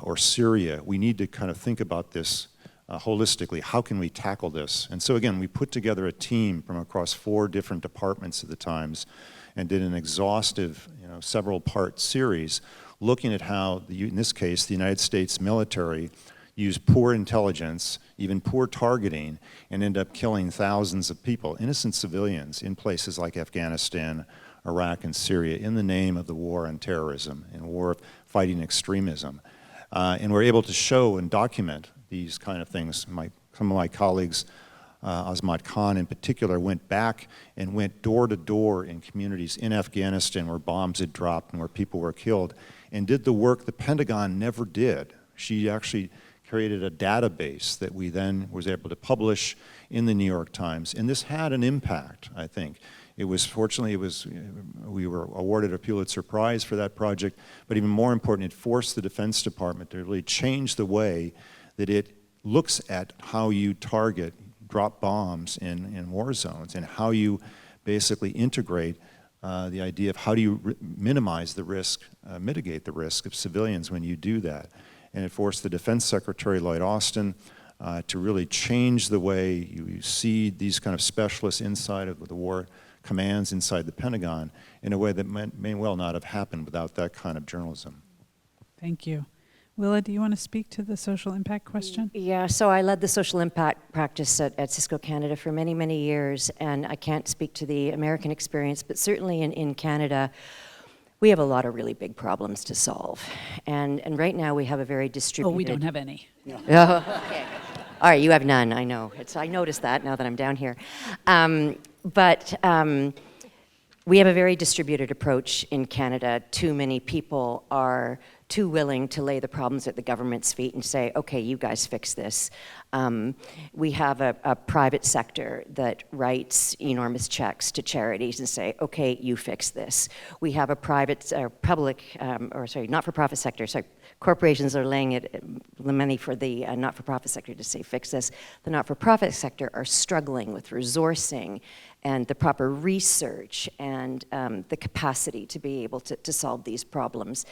or Syria. We need to kind of think about this holistically. How can we tackle this? And so again, we put together a team from across 4 different departments at the Times and did an exhaustive, several part series looking at how, in this case, the United States military used poor intelligence, even poor targeting, and end up killing thousands of people, innocent civilians, in places like Afghanistan, Iraq, and Syria, in the name of the war on terrorism and war of fighting extremism. And we're able to show and document these kind of things. Some of my colleagues, Azmat Khan in particular, went back and went door to door in communities in Afghanistan where bombs had dropped and where people were killed, and did the work the Pentagon never did. She actually created a database that we then was able to publish in the New York Times, and this had an impact, I think. Fortunately, we were awarded a Pulitzer Prize for that project, but even more important, it forced the Defense Department to really change the way that it looks at how you target, drop bombs in war zones, and how you basically integrate the idea of how do you minimize the risk, mitigate the risk of civilians when you do that. And it forced the Defense Secretary, Lloyd Austin, to really change the way you see these kind of specialists inside of the war commands inside the Pentagon in a way that may well not have happened without that kind of journalism. Thank you. Willa, do you want to speak to the social impact question? Yeah, so I led the social impact practice at Cisco Canada for many, many years, and I can't speak to the American experience, but certainly in Canada, we have a lot of really big problems to solve. And right now we have a very distributed... Oh, we don't have any. Oh, okay. All right, you have none, I know. I noticed that now that I'm down here. But we have a very distributed approach in Canada. Too many people are too willing to lay the problems at the government's feet and say, okay, you guys fix this. We have a private sector that writes enormous checks to charities and say, okay, you fix this. We have a private, not-for-profit sector, corporations are laying the money for the not-for-profit sector to say, fix this. The not-for-profit sector are struggling with resourcing and the proper research and the capacity to be able to solve these problems.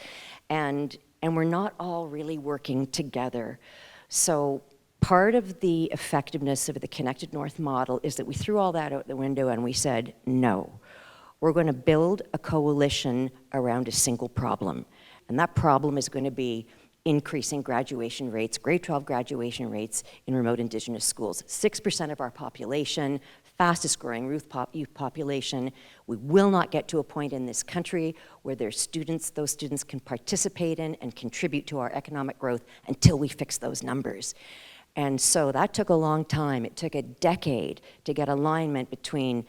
And we're not all really working together. So part of the effectiveness of the Connected North model is that we threw all that out the window and we said, no, we're going to build a coalition around a single problem. And that problem is going to be increasing graduation rates, grade 12 graduation rates in remote Indigenous schools. 6% of our population, fastest growing youth population. We will not get to a point in this country where those students can participate in and contribute to our economic growth until we fix those numbers. And so that took a long time. It took a decade to get alignment between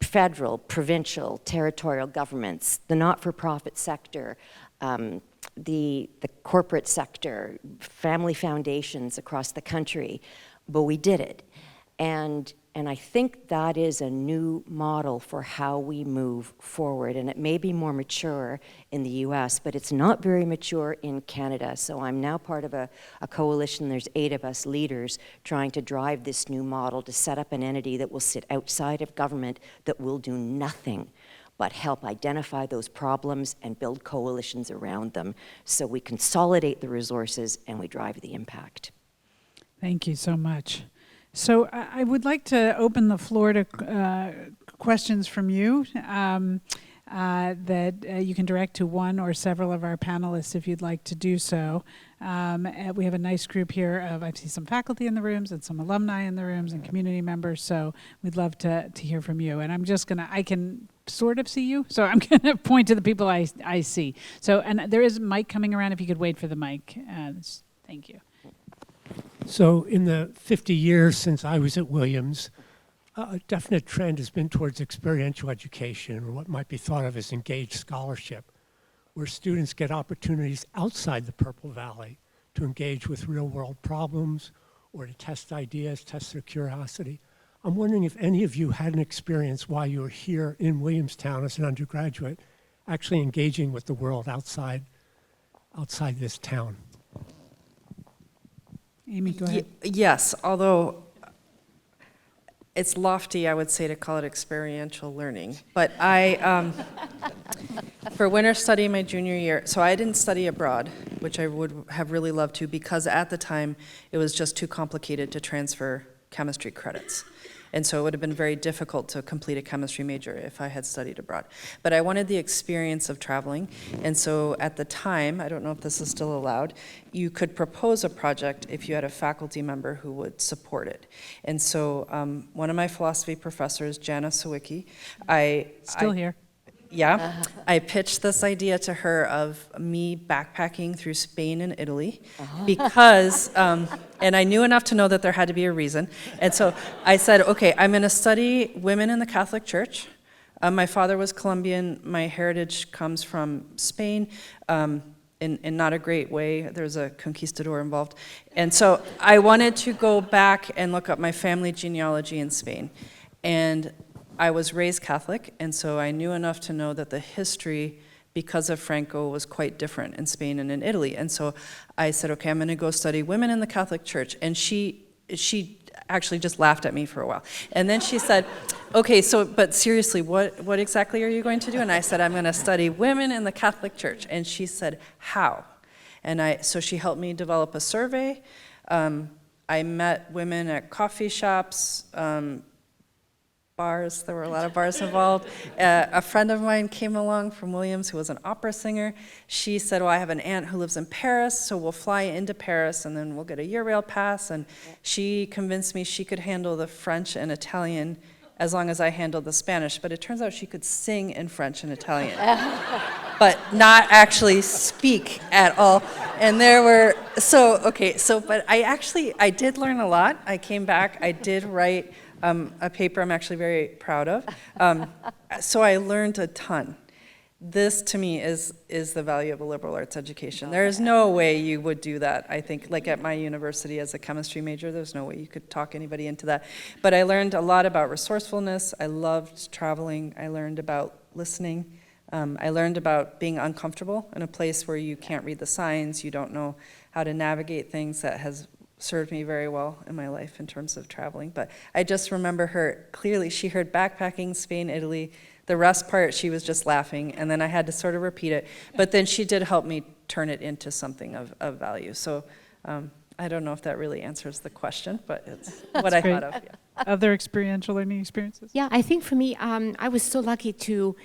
federal, provincial, territorial governments, the not-for-profit sector, the corporate sector, family foundations across the country, but we did it. And I think that is a new model for how we move forward. And it may be more mature in the US, but it's not very mature in Canada. So I'm now part of a coalition. There's 8 of us leaders trying to drive this new model to set up an entity that will sit outside of government that will do nothing but help identify those problems and build coalitions around them so we consolidate the resources and we drive the impact. Thank you so much. So I would like to open the floor to questions from you. that you can direct to one or several of our panelists if you'd like to do so. We have a nice group here of, I see some faculty in the rooms and some alumni in the rooms and community members, so we'd love to hear from you. And I'm just gonna, I can sort of see you, so I'm gonna point to the people I see. So, and there is a mic coming around, if you could wait for the mic. Thank you. So in the 50 years since I was at Williams, a definite trend has been towards experiential education, or what might be thought of as engaged scholarship, where students get opportunities outside the Purple Valley to engage with real-world problems or to test ideas, test their curiosity. I'm wondering if any of you had an experience while you were here in Williamstown as an undergraduate, actually engaging with the world outside this town. Amy, go ahead. Yes, although it's lofty, I would say, to call it experiential learning. But I, for winter study my junior year, so I didn't study abroad, which I would have really loved to, because at the time it was just too complicated to transfer chemistry credits. And so it would have been very difficult to complete a chemistry major if I had studied abroad. But I wanted the experience of traveling. And so at the time, I don't know if this is still allowed, you could propose a project if you had a faculty member who would support it. And so one of my philosophy professors, Jana Sawicki, Still here. Yeah, I pitched this idea to her of me backpacking through Spain and Italy because, and I knew enough to know that there had to be a reason. And so I said, okay, I'm going to study women in the Catholic Church. My father was Colombian. My heritage comes from Spain in not a great way. There's a conquistador involved. And so I wanted to go back and look up my family genealogy in Spain. And I was raised Catholic, and so I knew enough to know that the history, because of Franco, was quite different in Spain and in Italy. And so I said, okay, I'm going to go study women in the Catholic Church. And she actually just laughed at me for a while. And then she said, okay, so, but seriously, what exactly are you going to do? And I said, I'm going to study women in the Catholic Church. And she said, how? And so she helped me develop a survey. I met women at coffee shops, bars. There were a lot of bars involved. A friend of mine came along from Williams who was an opera singer. She said, well, I have an aunt who lives in Paris, so we'll fly into Paris and then we'll get a Eurail pass. And she convinced me she could handle the French and Italian as long as I handled the Spanish. But it turns out she could sing in French and Italian, but not actually speak at all. And there were, but I did learn a lot. I came back, I did write a paper I'm actually very proud of. So I learned a ton. This, to me, is the value of a liberal arts education. There is no way you would do that, I think. Like at my university as a chemistry major, there's no way you could talk anybody into that. But I learned a lot about resourcefulness. I loved traveling. I learned about listening. I learned about being uncomfortable in a place where you can't read the signs, you don't know how to navigate things. That has served me very well in my life in terms of traveling. But I just remember her clearly. She heard backpacking, Spain, Italy. The rest part, she was just laughing, and then I had to sort of repeat it. But then she did help me turn it into something of value. So I don't know if that really answers the question, but it's what I thought of. Yeah. Other experiential learning experiences? Yeah, I think for me, I was so lucky to,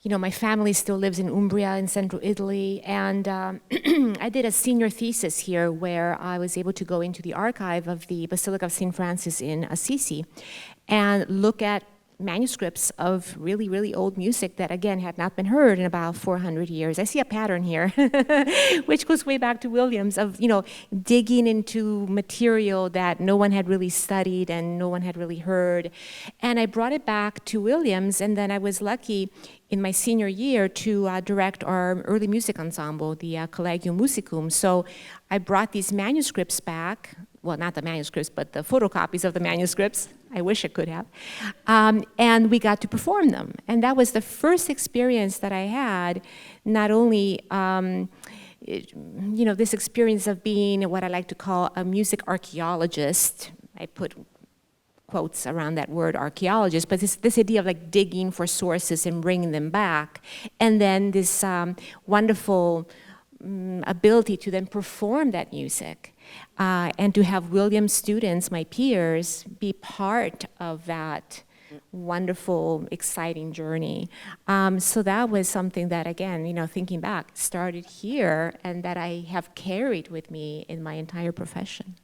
my family still lives in Umbria in central Italy, and I did a senior thesis here where I was able to go into the archive of the Basilica of St. Francis in Assisi and look at manuscripts of really, really old music that, again, had not been heard in about 400 years. I see a pattern here, which goes way back to Williams, of, digging into material that no one had really studied and no one had really heard. And I brought it back to Williams, and then I was lucky in my senior year to direct our early music ensemble, the Collegium Musicum. So I brought these manuscripts back, well, not the manuscripts, but the photocopies of the manuscripts. I wish I could have. And we got to perform them. And that was the first experience that I had, not only this experience of being what I like to call a music archaeologist. I put quotes around that word archaeologist, but this idea of like digging for sources and bringing them back. And then this wonderful ability to then perform that music. And to have Williams students, my peers, be part of that wonderful, exciting journey. So that was something that, again, thinking back, started here and that I have carried with me in my entire profession.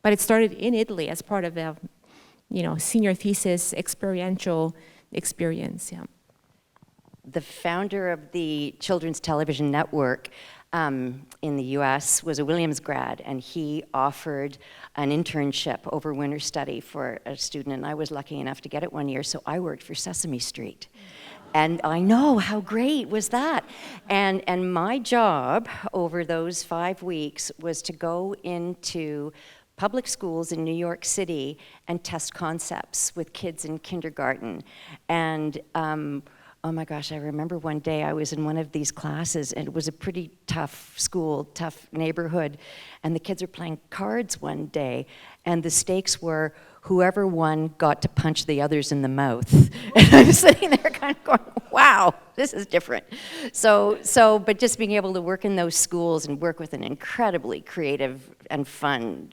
But it started in Italy as part of a, senior thesis experiential experience, yeah. The founder of the Children's Television Network in the US was a Williams grad, and he offered an internship over winter study for a student, and I was lucky enough to get it one year, so I worked for Sesame Street. And I know, how great was that? And my job over those 5 weeks was to go into public schools in New York City and test concepts with kids in kindergarten. And oh my gosh, I remember one day I was in one of these classes, and it was a pretty tough school, tough neighborhood, and the kids were playing cards one day, and the stakes were whoever won got to punch the others in the mouth. And I was sitting there kind of going, wow, this is different. But just being able to work in those schools and work with an incredibly creative and fun,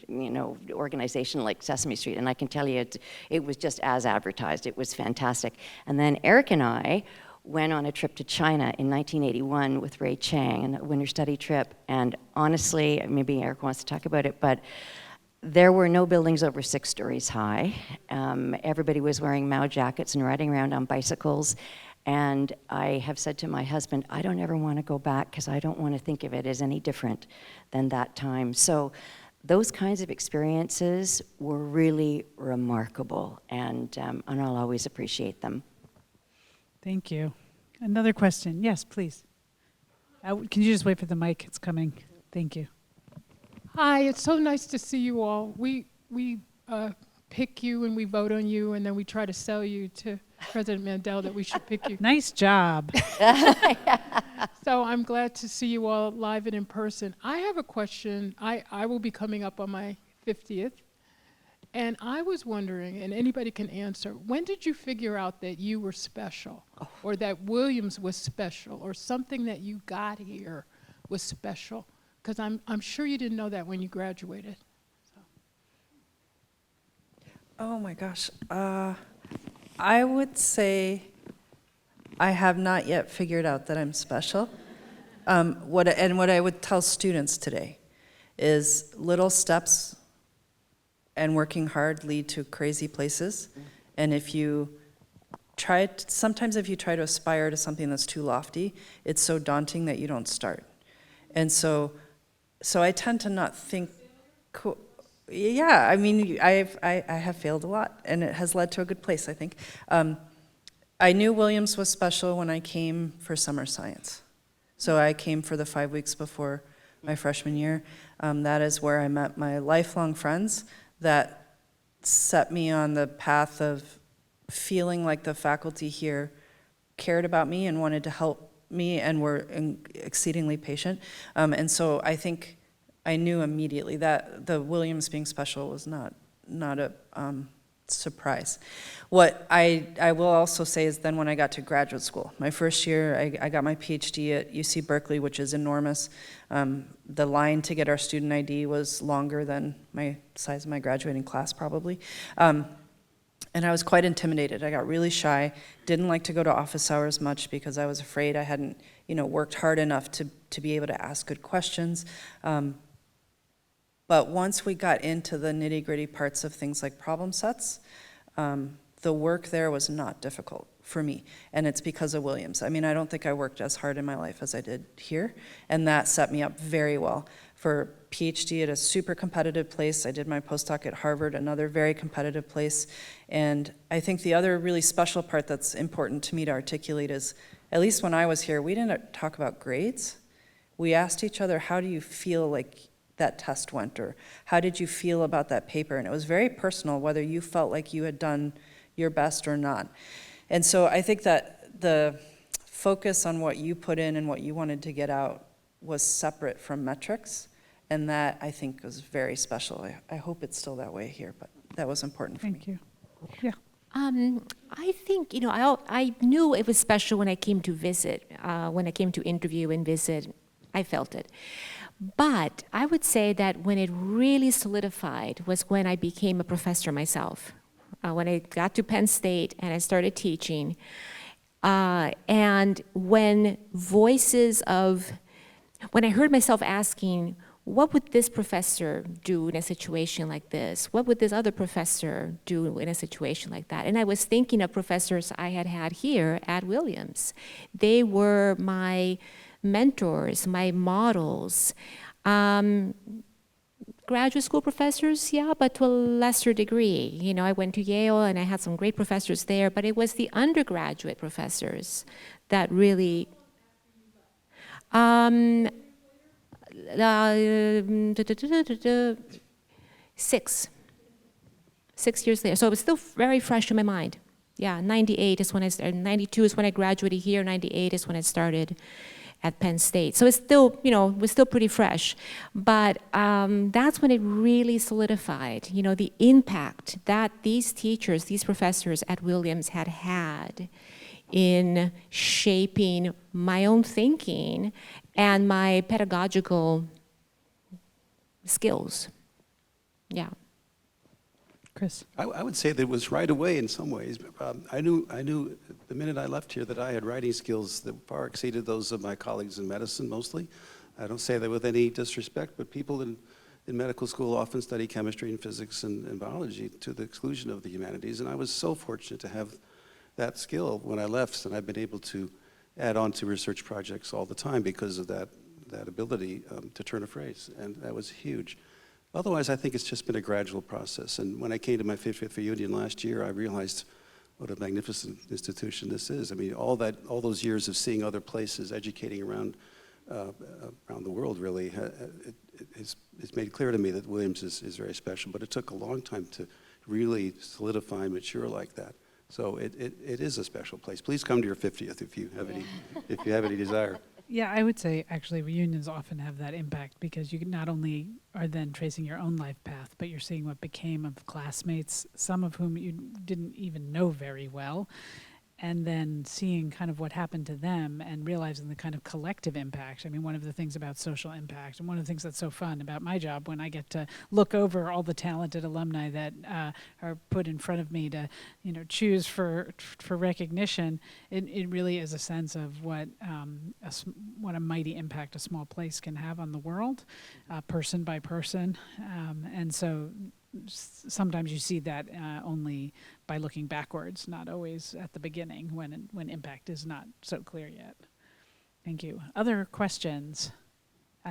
organization like Sesame Street, and I can tell you, it was just as advertised. It was fantastic. And then Eric and I went on a trip to China in 1981 with Ray Chang, a winter study trip, and honestly, maybe Eric wants to talk about it, but there were no buildings over 6 stories high. Everybody was wearing Mao jackets and riding around on bicycles. And I have said to my husband, I don't ever want to go back because I don't want to think of it as any different than that time. So those kinds of experiences were really remarkable, and I'll always appreciate them. Thank you. Another question. Yes, please. Can you just wait for the mic? It's coming. Thank you. Hi, it's so nice to see you all. We pick you and we vote on you, and then we try to sell you to President Mandel that we should pick you. Nice job. So I'm glad to see you all live and in person. I have a question. I will be coming up on my 50th, and I was wondering, and anybody can answer, when did you figure out that you were special, or that Williams was special, or something that you got here was special? Because I'm sure you didn't know that when you graduated. So. Oh my gosh. I would say I have not yet figured out that I'm special. What I would tell students today is little steps and working hard lead to crazy places. And if you sometimes if you try to aspire to something that's too lofty, it's so daunting that you don't start. And so I tend to not think, yeah, I mean, I have failed a lot, and it has led to a good place, I think. I knew Williams was special when I came for summer science. So I came for the 5 weeks before my freshman year. That is where I met my lifelong friends that set me on the path of feeling like the faculty here cared about me and wanted to help me and were exceedingly patient. And so I think I knew immediately that the Williams being special was not a surprise. What I will also say is then when I got to graduate school, my first year, I got my PhD at UC Berkeley, which is enormous. The line to get our student ID was longer than my size of my graduating class, probably. And I was quite intimidated. I got really shy, didn't like to go to office hours much because I was afraid I hadn't, worked hard enough to be able to ask good questions. But once we got into the nitty-gritty parts of things like problem sets, the work there was not difficult for me, and it's because of Williams. I mean, I don't think I worked as hard in my life as I did here, and that set me up very well for PhD at a super competitive place. I did my postdoc at Harvard, another very competitive place, and I think the other really special part that's important to me to articulate is, at least when I was here, we didn't talk about grades. We asked each other, how do you feel like that test went, or how did you feel about that paper? And it was very personal, whether you felt like you had done your best or not. And so I think that the focus on what you put in and what you wanted to get out was separate from metrics, and that I think was very special. I hope it's still that way here, but that was important for me. Thank you. Yeah. I think, I knew it was special when I came to visit, when I came to interview and visit, I felt it. But I would say that when it really solidified was when I became a professor myself. when I got to Penn State and I started teaching. And when I heard myself asking, what would this professor do in a situation like this? What would this other professor do in a situation like that? And I was thinking of professors I had here at Williams. They were my mentors, my models. Graduate school professors, yeah, but to a lesser degree. You know, I went to Yale and I had some great professors there, but it was the undergraduate professors that really, six years later. So it was still very fresh in my mind. Yeah, 98 is when I started, 92 is when I graduated here, 98 is when I started at Penn State. So it's still, you know, was still pretty fresh. But that's when it really solidified, you know, the impact that these teachers, these professors at Williams had in shaping my own thinking and my pedagogical skills. Yeah. Chris? I would say that it was right away in some ways. I knew the minute I left here that I had writing skills that far exceeded those of my colleagues in medicine mostly. I don't say that with any disrespect, but people in medical school often study chemistry and physics and biology to the exclusion of the humanities. And I was so fortunate to have that skill when I left, and I've been able to add on to research projects all the time because of that ability to turn a phrase, and that was huge. Otherwise, I think it's just been a gradual process. And when I came to my 50th reunion last year, I realized what a magnificent institution this is. I mean, all those years of seeing other places, educating around the world, really, it's made clear to me that Williams is very special. But it took a long time to really solidify and mature like that. So it is a special place. Please come to your 50th if you have any desire. Yeah, I would say actually reunions often have that impact because you not only are then tracing your own life path, but you're seeing what became of classmates, some of whom you didn't even know very well, and then seeing kind of what happened to them and realizing the kind of collective impact. I mean, one of the things about social impact, and one of the things that's so fun about my job when I get to look over all the talented alumni that are put in front of me to, you know, choose for recognition, it really is a sense of what a mighty impact a small place can have on the world, person by person, and so sometimes you see that only by looking backwards, not always at the beginning when impact is not so clear yet. Thank you. Other questions?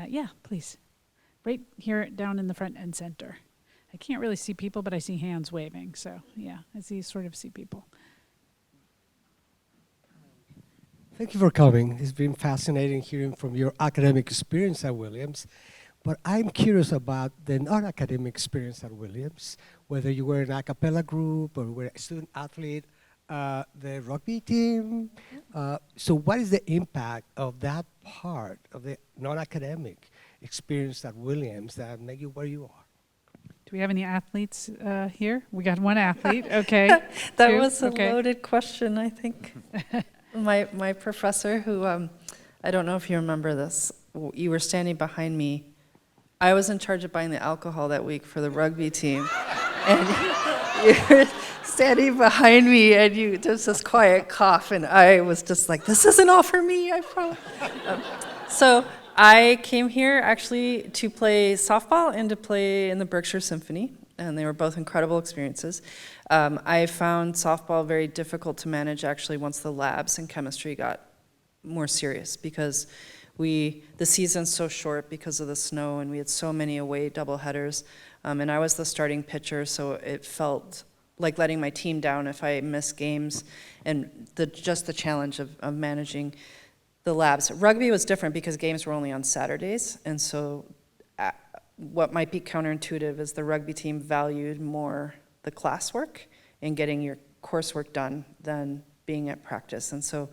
Yeah, please. Right here down in the front and center. I can't really see people, but I see hands waving. So yeah, I see people. Thank you for coming. It's been fascinating hearing from your academic experience at Williams. But I'm curious about the non-academic experience at Williams, whether you were an a cappella group or were a student athlete, the rugby team. So what is the impact of that part of the non-academic experience at Williams that made you where you are? Do we have any athletes here? We got one athlete, okay. That Two? was a Okay. loaded question, I think. My professor, who, I don't know if you remember this, you were standing behind me. I was in charge of buying the alcohol that week for the rugby team. And you were standing behind me, and there's this quiet cough, and I was just like, this isn't all for me, I promise. So I came here actually to play softball and to play in the Berkshire Symphony, and they were both incredible experiences. I found softball very difficult to manage actually once the labs in chemistry got more serious, because the season's so short because of the snow, and we had so many away doubleheaders, and I was the starting pitcher, so it felt like letting my team down if I missed games, and just the challenge of managing the labs. Rugby was different because games were only on Saturdays, and so what might be counterintuitive is the rugby team valued more the classwork and getting your coursework done than being at practice. And so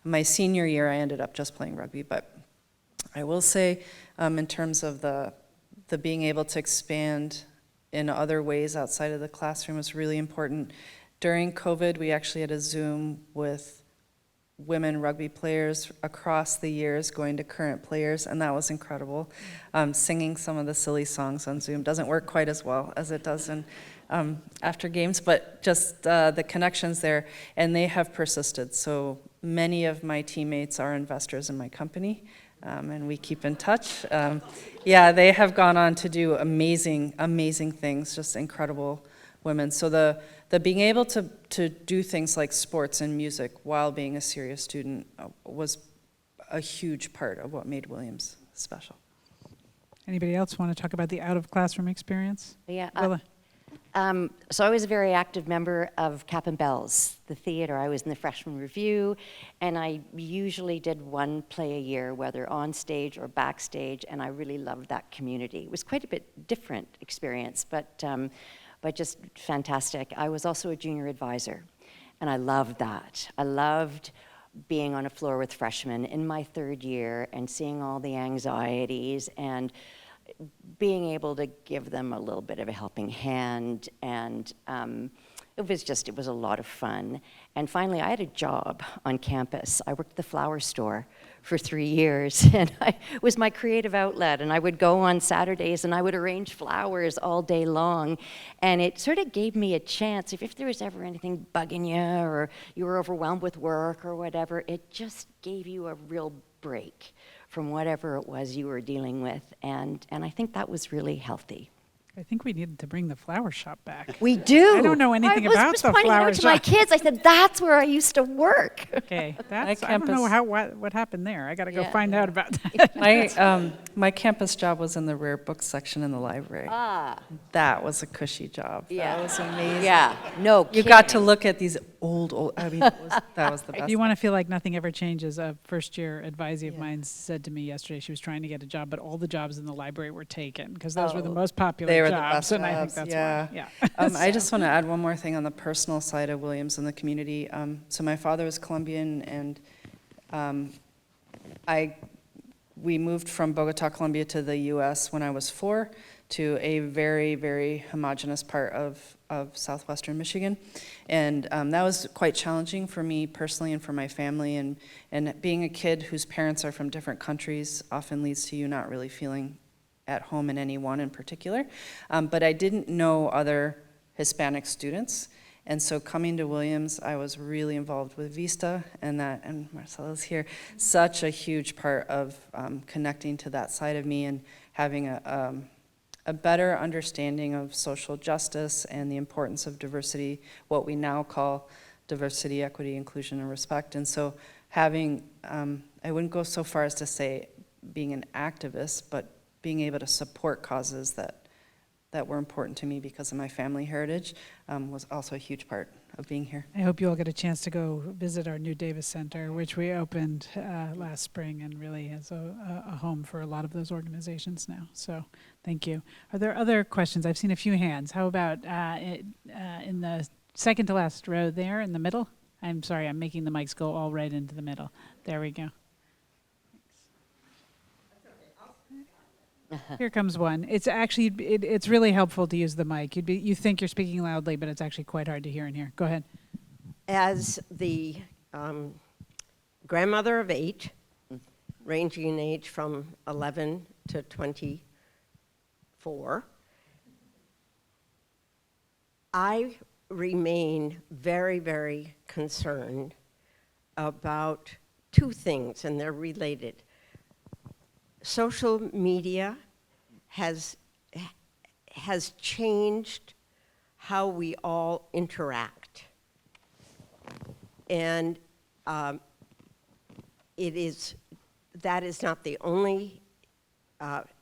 my senior year, I ended up just playing rugby, but I will say, in terms of the being able to expand in other ways outside of the classroom was really important. During COVID, we actually had a Zoom with women rugby players across the years going to current players, and that was incredible. Singing some of the silly songs on Zoom doesn't work quite as well as it does in after games, but just the connections there, and they have persisted. So many of my teammates are investors in my company, and we keep in touch. Yeah, they have gone on to do amazing, amazing things, just incredible women. So the being able to do things like sports and music while being a serious student was a huge part of what made Williams special. Anybody else want to talk about the out-of-classroom experience? Yeah. Willa? So I was a very active member of Cap and Bells, the theater. I was in the freshman review, and I usually did one play a year, whether on stage or backstage, and I really loved that community. It was quite a bit different experience, but just fantastic. I was also a junior advisor, and I loved that. I loved being on a floor with freshmen in my third year and seeing all the anxieties and being able to give them a little bit of a helping hand, and it was a lot of fun. And finally, I had a job on campus. I worked at the flower store for 3 years, and it was my creative outlet, and I would go on Saturdays and I would arrange flowers all day long, and it sort of gave me a chance, if there was ever anything bugging you or you were overwhelmed with work or whatever, it just gave you a real break from whatever it was you were dealing with, and I think that was really healthy. I think we needed to bring the flower shop back. We do. I don't know anything about I was the pointing flower out to my shop. kids. I said, "That's where I used to work." Okay, I don't know what happened there. I got to go find out about that. My campus job was in the rare books section in the library. That was a cushy job. Yeah. That was amazing. Yeah, no You got to look at these old, I mean, that was the best. If you want to feel like nothing ever changes, a first-year advisee of mine said to me yesterday she was trying to get a job, but all the jobs in the library were taken because those were the most popular They were jobs. the best And I think jobs, that's yeah. why. Yeah. I just want to add one more thing on the personal side of Williams and the community. So my father was Colombian, and we moved from Bogota, Colombia to the U.S. when I was 4 to a very, very homogenous part of southwestern Michigan. And that was quite challenging for me personally and for my family. And being a kid whose parents are from different countries often leads to you not really feeling at home in any one in particular. But I didn't know other Hispanic students. And so coming to Williams, I was really involved with Vista, and Marcelo's here, such a huge part of connecting to that side of me and having a better understanding of social justice and the importance of diversity, what we now call diversity, equity, inclusion, and respect. And so having, I wouldn't go so far as to say being an activist, but being able to support causes that were important to me because of my family heritage was also a huge part of being here. I hope you all get a chance to go visit our new Davis Center, which we opened last spring and really is a home for a lot of those organizations now. So thank you. Are there other questions? I've seen a few hands. How about in the second to last row there in the middle? I'm sorry, I'm making the mics go all right into the middle. There we go. Here comes one. It's actually, it's really helpful to use the mic. You think you're speaking loudly, but it's actually quite hard to hear in here. Go ahead. As the grandmother of 8, ranging in age from 11 to 24, I remain very, very concerned about 2 things, and they're related. Social media has changed how we all interact. And that is not the only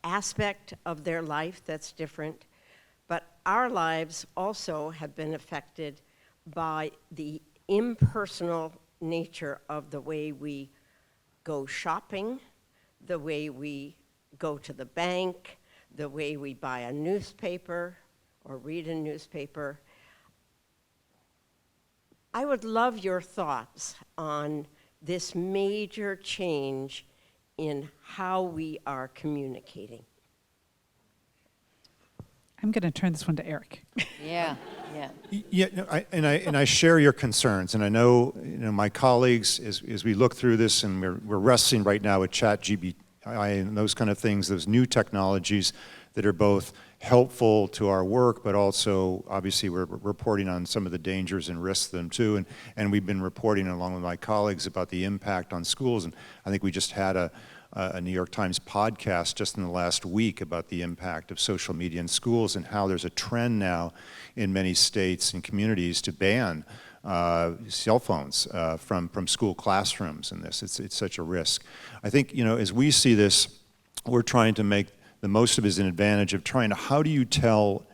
aspect of their life that's different, but our lives also have been affected by the impersonal nature of the way we go shopping, the way we go to the bank, the way we buy a newspaper or read a newspaper. I would love your thoughts on this major change in how we are communicating. I'm going to turn this one to Eric. Yeah. Yeah, no, I share your concerns, and I know, my colleagues, as we look through this, and we're wrestling right now with ChatGPT and those kind of things, those new technologies that are both helpful to our work, but also obviously we're reporting on some of the dangers and risks of them too. And we've been reporting along with my colleagues about the impact on schools. And I think we just had a New York Times podcast just in the last week about the impact of social media in schools and how there's a trend now in many states and communities to ban cell phones from school classrooms in this. It's such a risk. I think, as we see this, we're trying to make the most of it as an advantage of trying to, how do you tell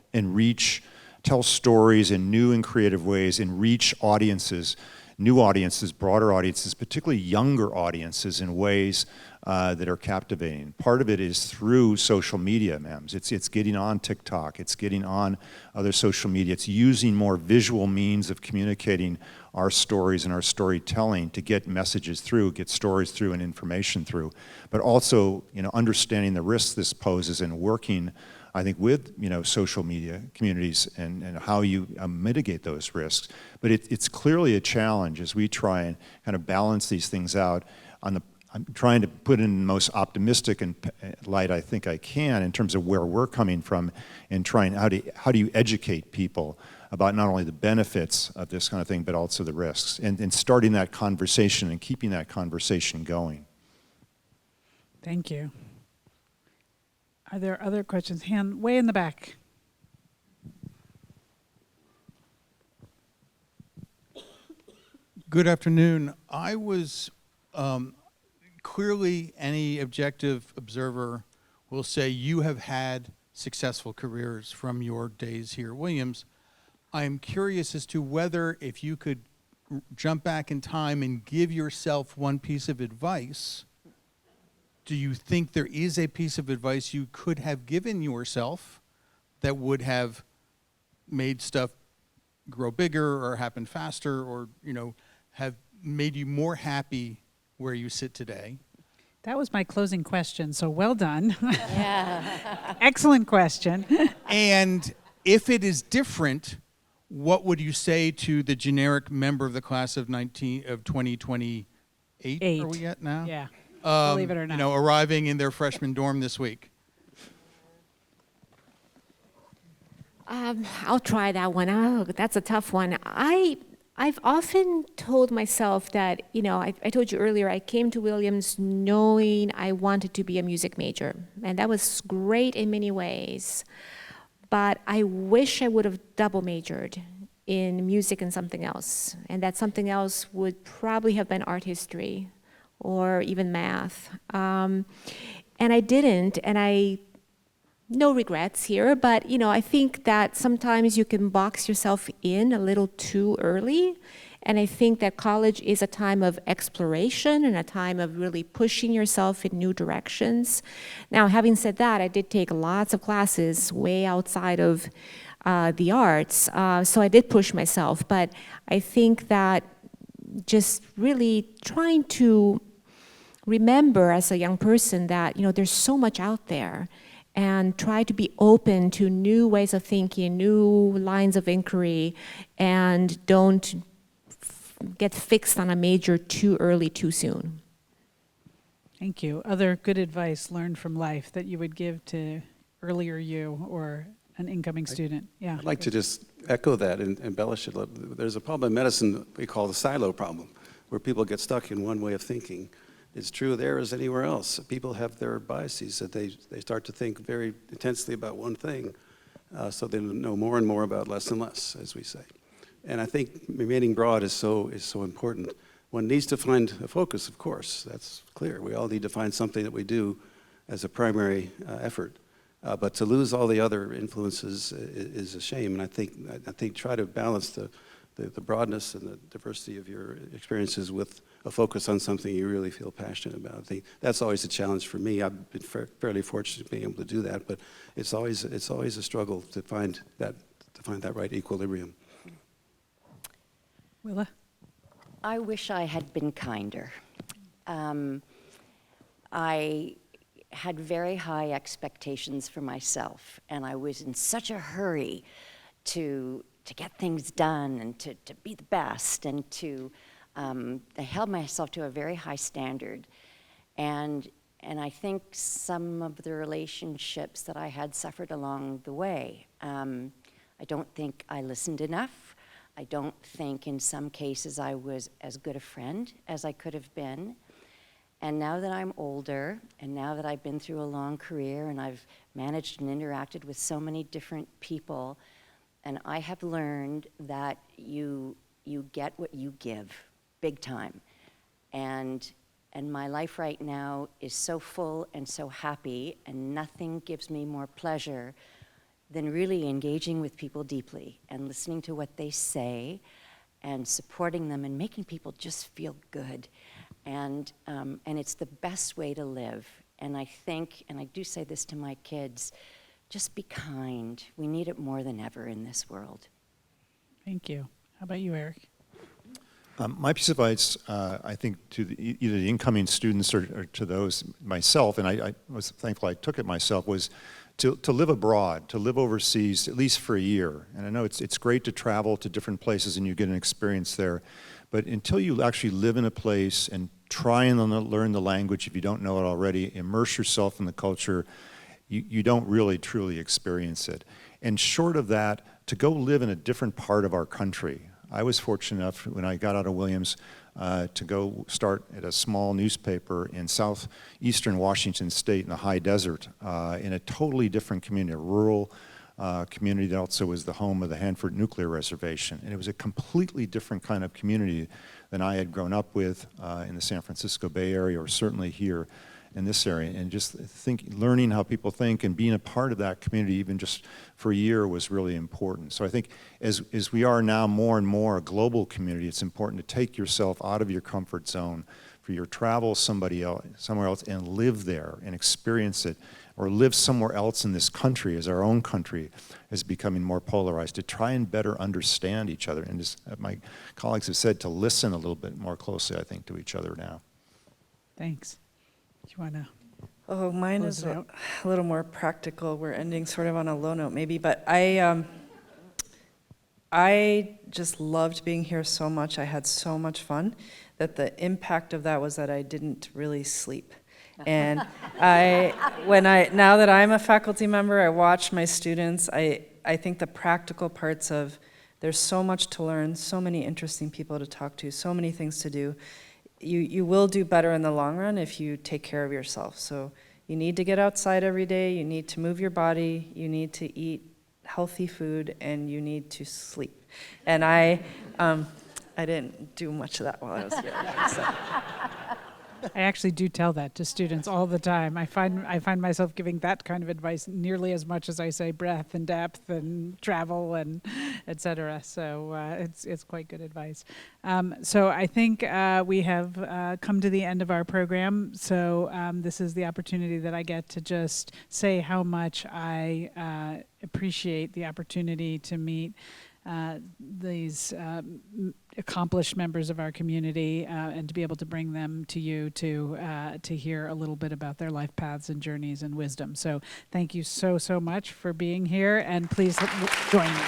stories in new and creative ways and reach audiences, new audiences, broader audiences, particularly younger audiences in ways that are captivating. Part of it is through social media, ma'ams. It's getting on TikTok, it's getting on other social media, it's using more visual means of communicating our stories and our storytelling to get messages through, get stories through and information through, but also, understanding the risks this poses and working, I think, with, social media communities and how you mitigate those risks. But it's clearly a challenge as we try and kind of balance these things out. I'm trying to put in the most optimistic light I think I can in terms of where we're coming from and trying, how do you educate people about not only the benefits of this kind of thing, but also the risks, and starting that conversation and keeping that conversation going. Thank you. Are there other questions? Hand way in the back. Good afternoon. I was clearly, any objective observer will say you have had successful careers from your days here at Williams. I'm curious as to whether, if you could jump back in time and give yourself one piece of advice, do you think there is a piece of advice you could have given yourself that would have made stuff grow bigger or happen faster, or have made you more happy where you sit today? That was my closing question, so well done. Yeah. Excellent question. And if it is different, what would you say to the generic member of the class of 2028? Are we at now? Yeah. Believe it or not. Arriving in their freshman dorm this week? I'll try that one. Oh, that's a tough one. I've often told myself that, I told you earlier, I came to Williams knowing I wanted to be a music major. And that was great in many ways. But I wish I would have double majored in music and something else. And that something else would probably have been art history or even math. And I didn't, and no regrets here, but I think that sometimes you can box yourself in a little too early. And I think that college is a time of exploration and a time of really pushing yourself in new directions. Now, having said that, I did take lots of classes way outside of the arts, so I did push myself. But I think that just really trying to remember as a young person that, there's so much out there, and try to be open to new ways of thinking, new lines of inquiry, and don't get fixed on a major too early, too soon. Thank you. Other good advice learned from life that you would give to earlier you or an incoming student? Yeah. I'd like to just echo that and embellish it. There's a problem in medicine we call the silo problem, where people get stuck in one way of thinking. It's true there as anywhere else. People have their biases that they start to think very intensely about one thing, so they know more and more about less and less, as we say. And I think remaining broad is so important. One needs to find a focus, of course. That's clear. We all need to find something that we do as a primary effort. But to lose all the other influences is a shame. And I think try to balance the broadness and the diversity of your experiences with a focus on something you really feel passionate about. I think that's always a challenge for me. I've been fairly fortunate being able to do that, but it's always a struggle to find that right equilibrium. Willa? I wish I had been kinder. I had very high expectations for myself, and I was in such a hurry to get things done and to be the best, and I held myself to a very high standard. And And I think some of the relationships that I had suffered along the way. I don't think I listened enough. I don't think in some cases I was as good a friend as I could have been. And now that I'm older, and now that I've been through a long career, and I've managed and interacted with so many different people, and I have learned that you get what you give, big time. And my life right now is so full and so happy, and nothing gives me more pleasure than really engaging with people deeply and listening to what they say and supporting them and making people just feel good. And it's the best way to live. And I think, and I do say this to my kids, just be kind. We need it more than ever in this world. Thank you. How about you, Eric? My piece of advice, I think, to either the incoming students or to those myself, and I was thankful I took it myself, was to live abroad, to live overseas, at least for a year. And I know it's great to travel to different places and you get an experience there, but until you actually live in a place and try and learn the language, if you don't know it already, immerse yourself in the culture, you don't really truly experience it. And short of that, to go live in a different part of our country. I was fortunate enough when I got out of Williams to go start at a small newspaper in southeastern Washington State in the high desert in a totally different community, a rural community that also was the home of the Hanford Nuclear Reservation. And it was a completely different kind of community than I had grown up with in the San Francisco Bay Area, or certainly here in this area. And just learning how people think and being a part of that community, even just for a year, was really important. So I think as we are now more and more a global community, it's important to take yourself out of your comfort zone for your travel somewhere else and live there and experience it, or live somewhere else in this country as our own country is becoming more polarized, to try and better understand each other. And as my colleagues have said, to listen a little bit more closely, I think, to each other now. Thanks. Do you want to? Oh, mine Close is it a out. little more practical. We're ending sort of on a low note maybe, but I just loved being here so much. I had so much fun that the impact of that was that I didn't really sleep. And now that I'm a faculty member, I watch my students. I think the practical parts of there's so much to learn, so many interesting people to talk to, so many things to do. You will do better in the long run if you take care of yourself. So you need to get outside every day, you need to move your body, you need to eat healthy food, and you need to sleep. And I didn't do much of that while I was here. So. I actually do tell that to students all the time. I find myself giving that kind of advice nearly as much as I say breadth and depth and travel and et cetera. So it's quite good advice. So I think we have come to the end of our program. So this is the opportunity that I get to just say how much I appreciate the opportunity to meet these accomplished members of our community and to be able to bring them to you to hear a little bit about their life paths and journeys and wisdom. So thank you so much for being here, and please join me.